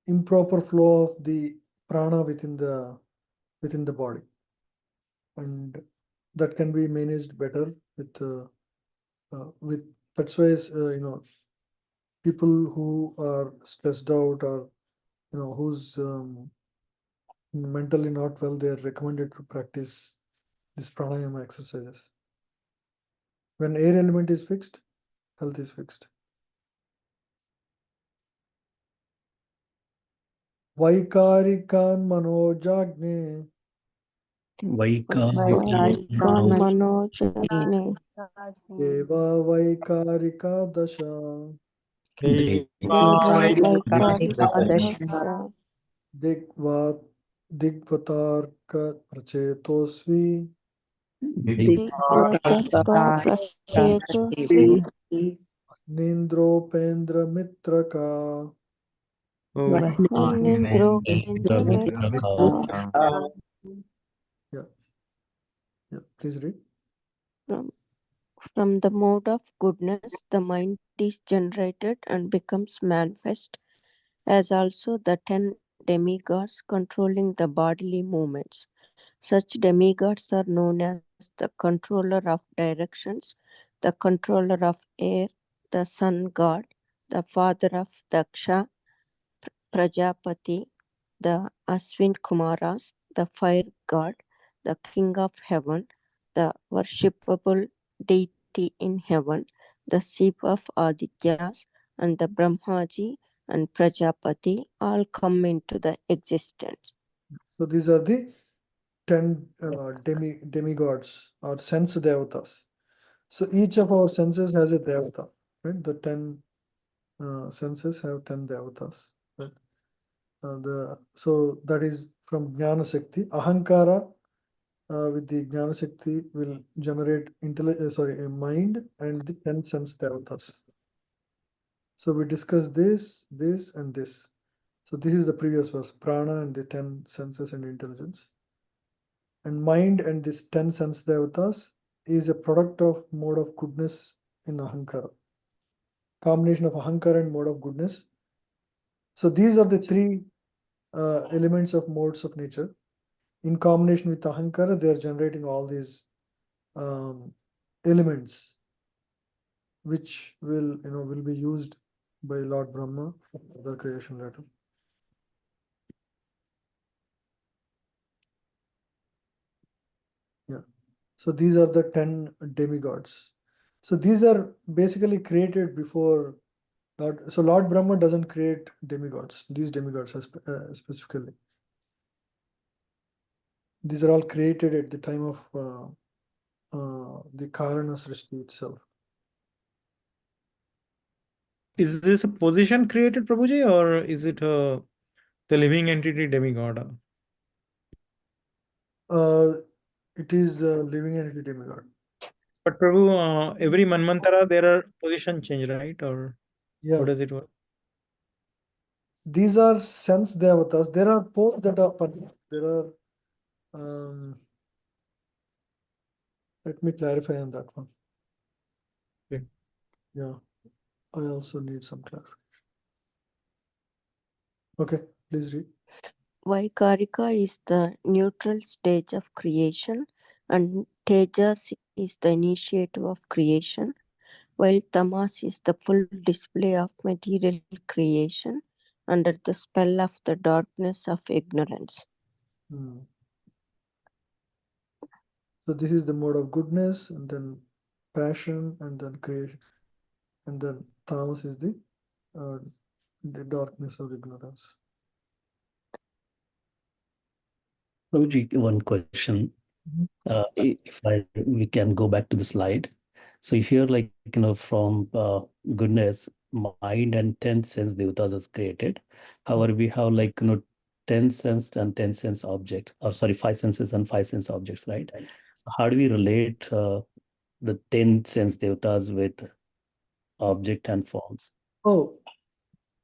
improper flow of the prana within the body, and that can be managed better with that's why people who are stressed out, or who's mentally not well, they are recommended to practice this pranayama exercises. When air element is fixed, health is fixed. Vaikarikan manojagne Vaikarika Manojagni Deva Vaikarika Dasha Deva Vaikarika Dasha. Dasha Digvat Digvatarka Prachetosvi Digvatarka Prasetosvi Nindropendra Mitraka. Vahinendro Kendra Mitra. Yeah, yeah, please read. From the mode of goodness, the mind is generated and becomes manifest, as also the 10 demigods controlling the bodily movements. Such demigods are known as the controller of directions, the controller of air, the sun god, the father of Daksha, Prajapati, the Aswin Kumaras, the fire god, the king of heaven, the worshipable deity in heaven, the chief of Adityas, and the Brahmaji and Prajapati all come into the existence. So these are the 10 demigods or sense devatas. So each of our senses has a devata, right? The 10 senses have 10 devatas, right? So that is from Jnana Shakti. Ahankara with the Jnana Shakti will generate a mind and the 10 sense devatas. So we discussed this, and this. So this is the previous verse, prana and the 10 senses and intelligence. And mind and this 10 sense devatas is a product of mode of goodness in Ahankara. Combination of Ahankara and mode of goodness. So these are the three elements of modes of nature. In combination with Ahankara, they are generating all these elements which will be used by Lord Brahma for the creation later. Yeah. So these are the 10 demigods. So these are basically created before Lord. So Lord Brahma doesn't create demigods. These demigods are specifically. These are all created at the time of the Karana Srishti itself. Is this a position created, Prabhuji, or is it the living entity demigod? It is a living entity demigod. But Prabhu, every Manvantara there are position change, right? Or Yeah. how does it work? These are sense devatas. There are both that are there are. Let me clarify on that one. Okay. Yeah, I also need some clarification. Okay, please read. Vaikarika is the neutral stage of creation, and Tejas is the initiative of creation, while Tamas is the full display of material creation under the spell of the darkness of ignorance. So this is the mode of goodness, and then passion, and then creation, and then tamas is the darkness of ignorance. Prabhuji, one question. If we can go back to the slide. So here, from goodness, mind and 10 sense devatas is created. However, we have 10 sense and 10 sense object, or sorry, 5 senses and 5 sense objects, right? So how do we relate the 10 sense devatas with object and forms? Oh,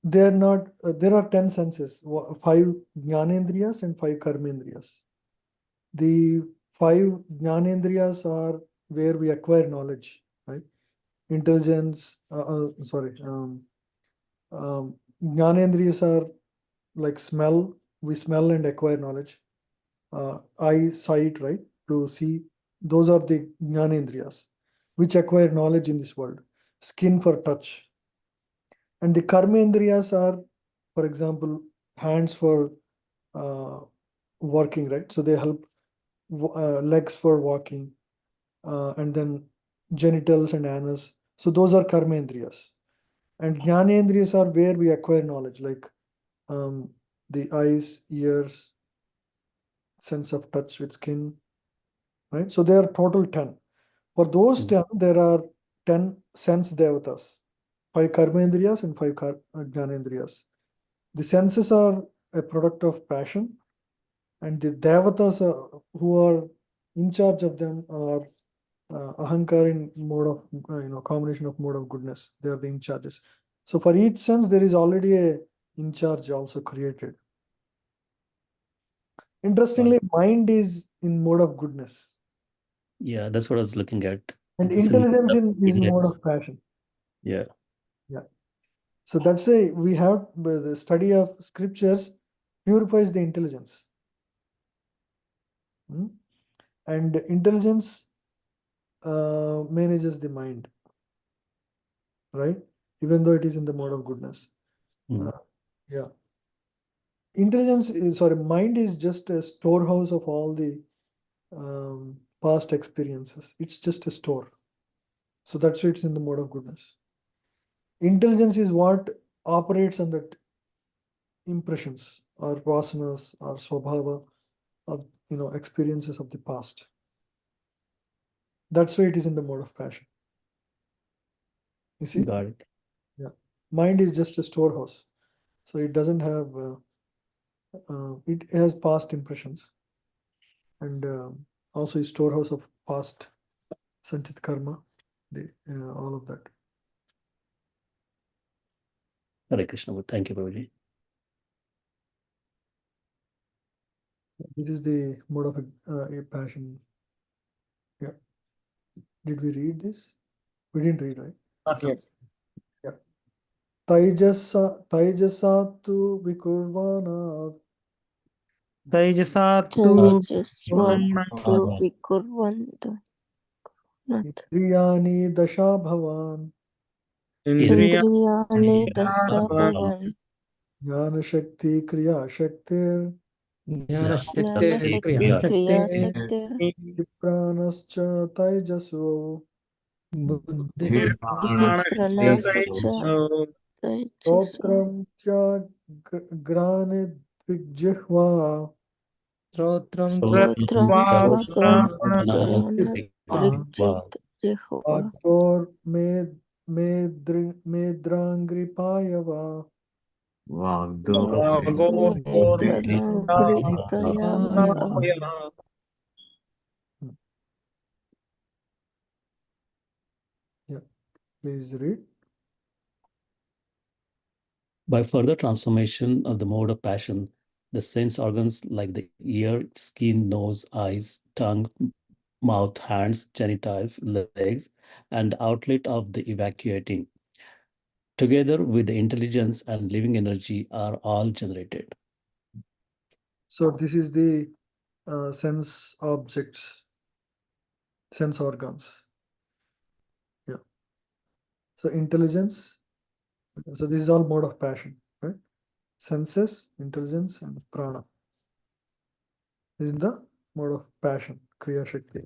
they're not. There are 10 senses, 5 jnanendriyas and 5 karmendriyas. The 5 jnanendriyas are where we acquire knowledge, right? Intelligence. Jnanendriyas are like smell. We smell and acquire knowledge. Eye, sight, right? To see. Those are the jnanendriyas, which acquire knowledge in this world. Skin for touch. And the karmendriyas are, for example, hands for working, right? So they help legs for walking, and then genitals and anus. So those are karmendriyas. And jnanendriyas are where we acquire knowledge, like the eyes, ears, sense of touch with skin, right? So there are total 10. For those 10, there are 10 sense devatas, 5 karmendriyas and 5 jnanendriyas. The senses are a product of passion, and the devatas who are in charge of them are ahankar in mode of combination of mode of goodness. They are the in charges. So for each sense, there is already a in charge also created. Interestingly, mind is in mode of goodness. Yeah, that's what I was looking at. And It's in intelligence is in mode of passion. Yeah. Yeah. So that's why we have the study of scriptures purifies the intelligence. And intelligence manages the mind. right? Even though it is in the mode of goodness. Mm. Yeah. Intelligence is, sorry, mind is just a storehouse of all the past experiences. It's just a store. So that's why it's in the mode of goodness. Intelligence is what operates on that impressions or vasanas or swabhava of experiences of the past. That's why it is in the mode of passion. You see? Got it. Yeah. Mind is just a storehouse. So it doesn't have, it has past impressions and also a storehouse of past sanchit karma, all of that. Hare Krishna. Thank you, Prabhuji. This is the mode of a passion. Yeah. Did we read this? We didn't read, right? Not yet. Yeah. Taijasa tu vikurvana Taijasa tu Taijasvattu vikurvantu indriyani dasha bhavan Indriya Indriyani dasya bhavan jnana shakti kriya shaktir Jnana Shakti Jnana Kriya Shakti Shakti Kriya Shakti pranascha taijasvo Buddhi Pranasya Taijasa stotram cha grane dvigjihva Srotram Stotram Sotram Chagrana Drikjit Jehova aktor medrangripayava Medranangri Prayavaya Yeah, please read. By further transformation of the mode of passion, the sense organs like the ear, skin, nose, eyes, tongue, mouth, hands, genitals, legs, and outlet of the evacuating, together with the intelligence and living energy, are all generated. So this is the sense objects, sense organs. Yeah. So intelligence. So this is all mode of passion, right? Senses, intelligence, and prana. This is the mode of passion, kriya shakti.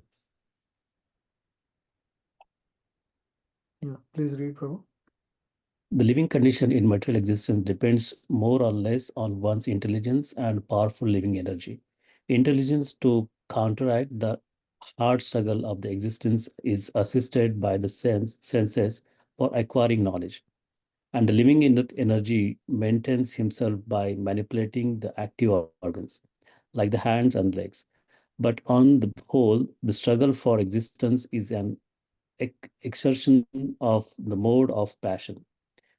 Yeah, please read, Prabhu. The living condition in material existence depends more or less on one's intelligence and powerful living energy. Intelligence to counteract the hard struggle of the existence is assisted by the senses for acquiring knowledge. And the living energy maintains himself by manipulating the active organs, like the hands and legs. But on the whole, the struggle for existence is an exertion of the mode of passion.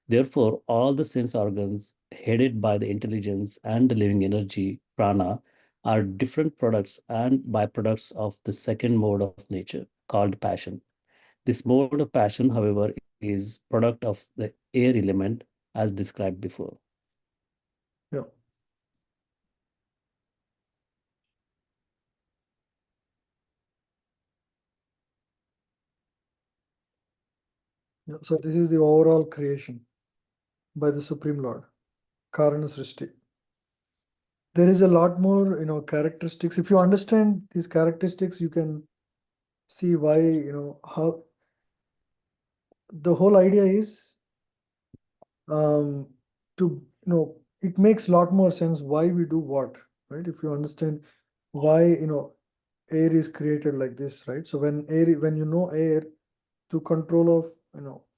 Therefore, all the sense organs headed by the intelligence and the living energy, prana, are different products and byproducts of the second mode of nature called passion. This mode of passion, however, is product of the air element as described before. Yeah. Yeah. So this is the overall creation by the Supreme Lord, Karana Srishti. There is a lot more, characteristics. If you understand these characteristics, you can see why, how the whole idea is to, it makes a lot more sense why we do what, right? If you understand why, air is created like this, right? So when air, to control of,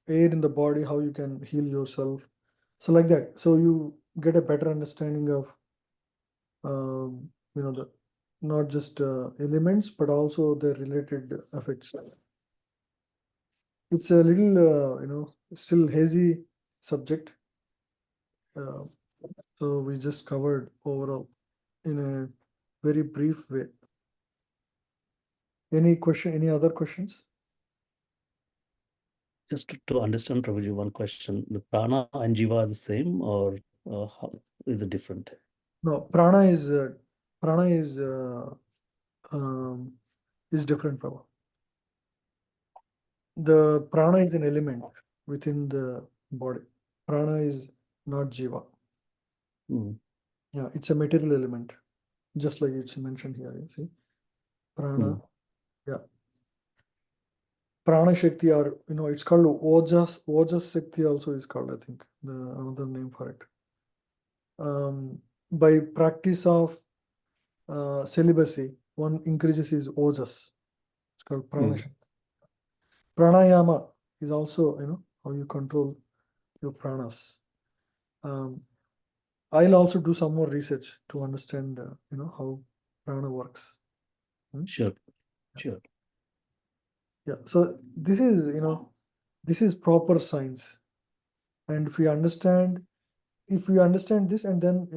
air in the body, how you can heal yourself. So like that. So you get a better understanding of, the not just elements, but also their related effects. It's a little, still hazy subject. So we just covered overall in a very brief way. Any other questions? Just to understand, Prabhuji, one question: the prana and jiva are the same, or how is it different? No, prana is different, Prabhu. The prana is an element. within the body. Prana is not jiva. Mm. Yeah, it's a material element, just like it's mentioned here. You see, prana. Yeah, prana shakti, or it's called ojas shakti also is called, I think, the another name for it. By practice of celibacy, one increases his ojas. It's called prana shakti. Pranayama is also how you control your pranas. I'll also do some more research to understand how prana works. Sure, sure. Yeah, so this is proper science, and if we understand this, and then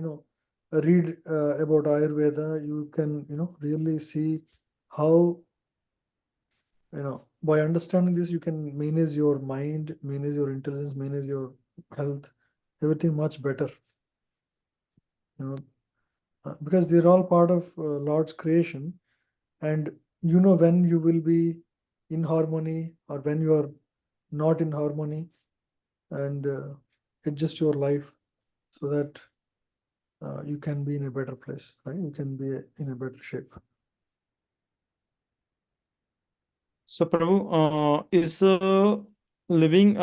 read about Ayurveda, you can really see how by understanding this you can manage your mind, manage your intelligence, manage your health, everything much better. Because they're all part of Lord's creation, and when you will be in harmony or when you are not in harmony, and adjust your life so that you can be in a better place, right? You can be in a better shape. So, Prabhu, is living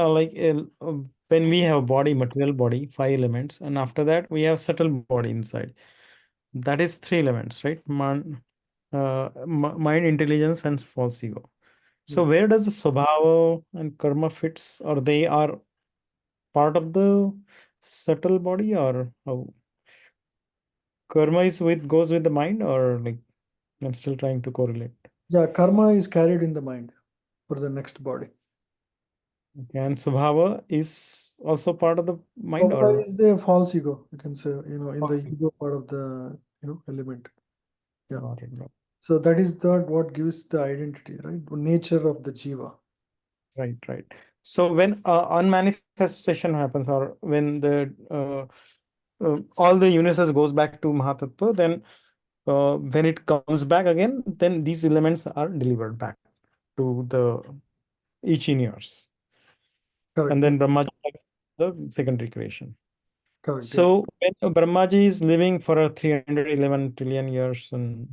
when we have body, material body, 5 elements, and after that we have subtle body inside. That is 3 elements, right? Mind, intelligence, and false ego. So, Yeah. where does the swabhava and karma fits, or they are part of the subtle body, or how? Karma is goes with the mind, or like I'm still trying to correlate. Yeah, karma is carried in the mind for the next body. Okay, and Subhava is also part of the mind, Swabha or is the false ego, you can say, in the false ego? ego part of the element. Yeah. Got it, got it. So that is what gives the identity, right? Nature of the jiva. Right, right. So when unmanifestation happens, or when the all the universes goes back to Mahatattva, then when it comes back again, then these elements are delivered back to the each universe, Correct. and then Brahmaji takes the secondary creation. Correct. Yeah. So when Brahmaji is living for a 311 trillion years and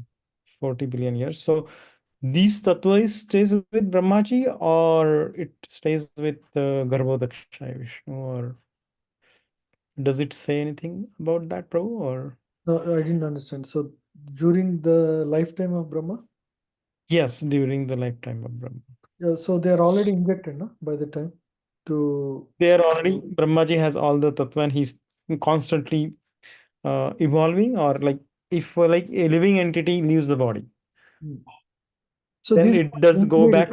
40 billion years, so these tattva stays with Brahmaji, or it stays with Garbhodaksha Vishnu, or does it say anything about that, Prabhu? Or No, I didn't understand. So during the lifetime of Brahma, yes, during the lifetime of Brahma, yeah, so they are already injected, no, by the time to. they are already Brahmaji has all the tattva, and he's constantly evolving, or like if like a living entity leaves the body, So then these it does go back.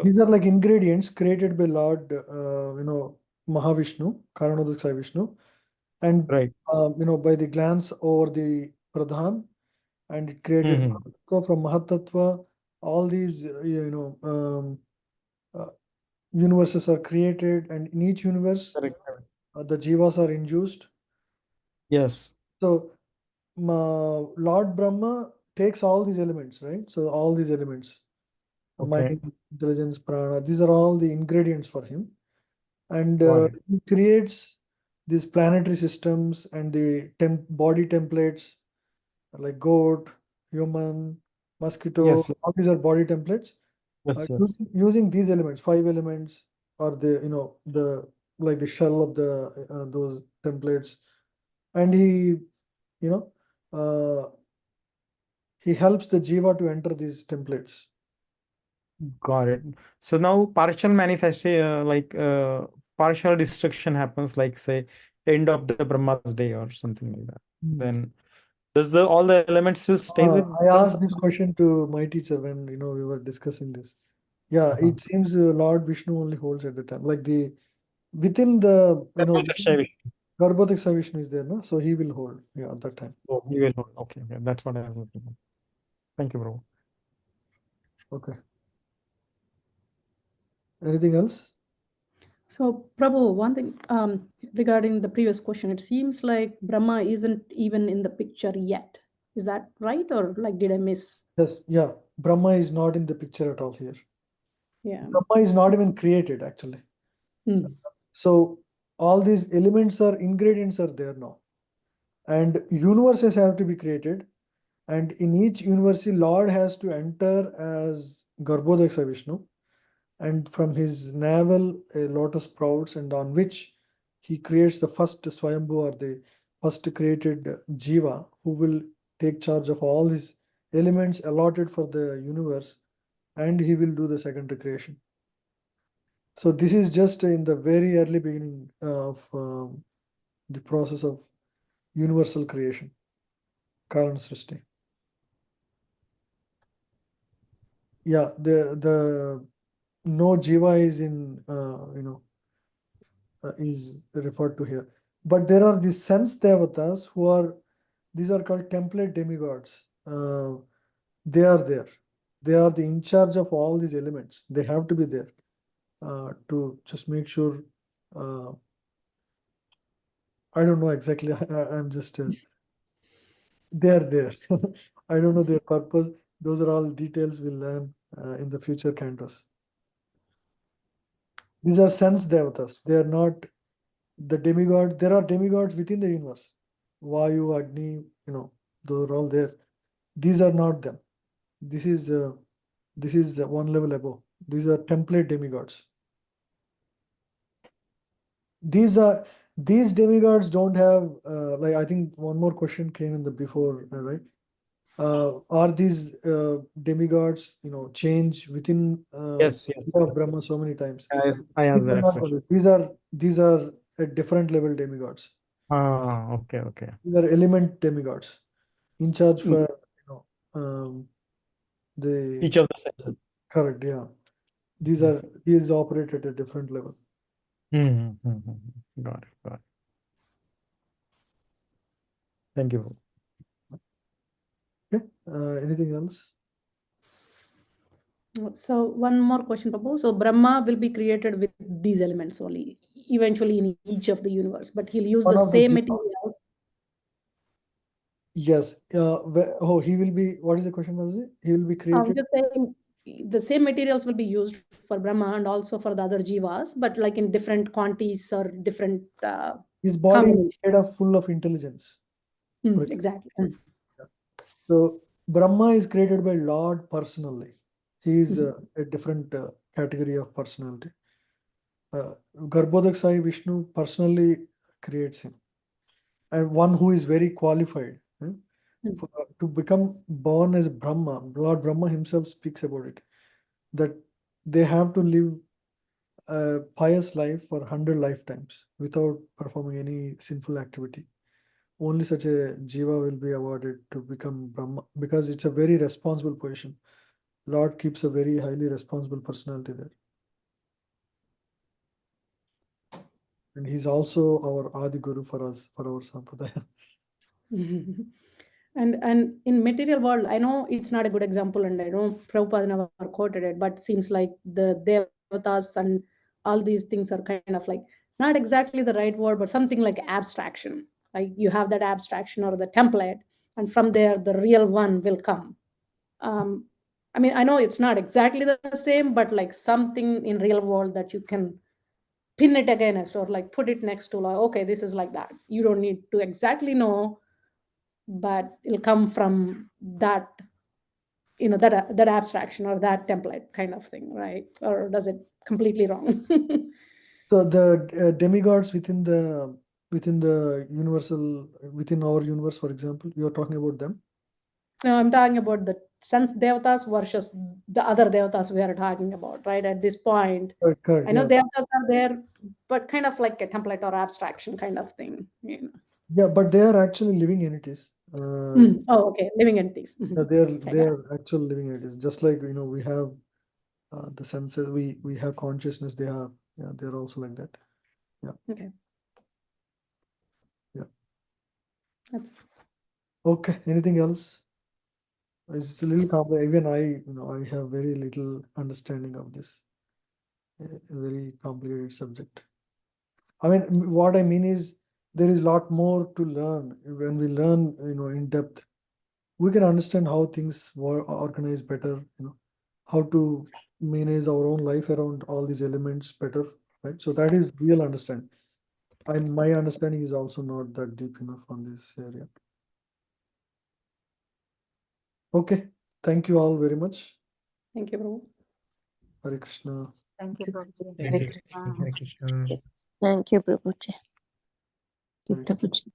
these are like ingredients created by Lord, Mahavishnu, Karanodakshaya Vishnu, and Right. by the glance over the Pradhan, and it created Mhm. Mahatattva. From Mahatattva, all these universes are created, and in each universe, Correct, correct. the jivas are induced. Yes. So Lord Brahma takes all these elements, right? So all these elements, Okay. mind, intelligence, prana, these are all the ingredients for him. And Got it. he creates these planetary systems and the body templates like goat, human, mosquito, Yes, all these are body templates. yes, yes. Using these elements, 5 elements, or the like the shell of the those templates, and you know uh, he helps the jiva to enter these templates. Got it. So now partial manifestation, partial destruction happens, like say end of the Brahma's day or something like that. Then does the all the elements still stays with I the asked this question to my teacher when we were discussing this. Yeah, it seems Lord Vishnu only holds at the time, like the within the Garbhodaksha Vishnu is there, no? So he will hold, yeah, at that time. Oh, he will hold. Okay, okay. That's what I was looking for. Thank you, bro. Okay. Anything else? So, Prabhu, one thing regarding the previous question, it seems like Brahma isn't even in the picture yet. Is that right, or like did I miss? Yes, yeah. Brahma is not in the picture at all here. Yeah. Brahma is not even created actually. Hmm. So all these elements are ingredients are there now, and universes have to be created, and in each universe Lord has to enter as Garbhodaksa Vishnu, and from his navel a lotus sprouts, and on which he creates the first Swayambhu, or the first created Jiva, who will take charge of all these elements allotted for the universe, and he will do the second creation. So this is just in the very early beginning of the process of universal creation, Karan Srishti. Yeah, the no Jiva is in is referred to here, but there are these sense devatas who are, these are called template demigods. They are there. They are the in charge of all these elements. They have to be there to just make sure. I don't know exactly. I'm just they are there. I don't know their purpose. Those are all details we'll learn in the future cantos. These are sense devatas. They are not the demigod. There are demigods within the universe. Vayu, Agni, those are all there. These are not them. This is one level above. These are template demigods. These demigods don't have like, I think one more question came in the before, right? Are these demigods change within Yes, yes. of Brahma so many times? I asked These are that not question. these are at different level demigods. Okay, okay. These are element demigods in charge Mm. for the Each of the senses. correct, yeah. These operate at a different level. Got it, got it. Thank you. Okay. Anything else? So one more question, Prabhu. So Brahma will be created with these elements only, eventually in each of the universe, but he'll use One the of the same materials. Yes. Oh, he will be. What is the question, was it? He will be I'm created. just saying the same materials will be used for Brahma and also for the other jivas, but like in different quantities or different His body is combinations. made of full of intelligence. Exactly. So Brahma is created by Lord personally. He is a different category of personality. Garbhodakshai Vishnu personally creates him, and one who is very qualified to become born as Brahma. Lord Brahma himself speaks about it, that they have to live a pious life for 100 lifetimes without performing any sinful activity. Only such a jiva will be awarded to become Brahma, because it's a very responsible position. Lord keeps a very highly responsible personality there. And he's also our Adi Guru for us, for our Sampradaya. And in material world, I know it's not a good example, and I know Prabhupada never quoted it, but seems like the devatas and all these things are kind of like not exactly the right word, but something like abstraction. Like you have that abstraction or the template, and from there the real one will come. I mean, I know it's not exactly the same, but like something in real world that you can pin it against or like put it next to, like, okay, this is like that. You don't need to exactly know, but it'll come from that, that abstraction or that template kind of thing, right? Or does it completely wrong? So the demigods within the universal, within our universe, for example, you are talking about them. No, I'm talking about the sense devatas versus the other devatas we are talking about, right? At this point, Correct. I know Yeah. devatas are there, but kind of like a template or abstraction kind of thing. Yeah, but they are actually living entities. Oh, okay, living entities. They are actual living entities. Just like we have the senses, we have consciousness. They're also like that. Yeah. Okay. Yeah. That's Okay. Anything else? It's a little complex. Even I have very little understanding of this. A very complicated subject. I mean, what I mean is there is a lot more to learn. When we learn, in depth, we can understand how things were organized better. How to manage our own life around all these elements better. right? So that is real understanding. My understanding is also not that deep enough on this area. Okay, thank you all very much. Thank you, Prabhu. Hare Krishna. Thank you, Prabhuji. Hare Krishna. Hare Krishna. Thank you, Prabhuji. Hare Krishna. Prabhuji.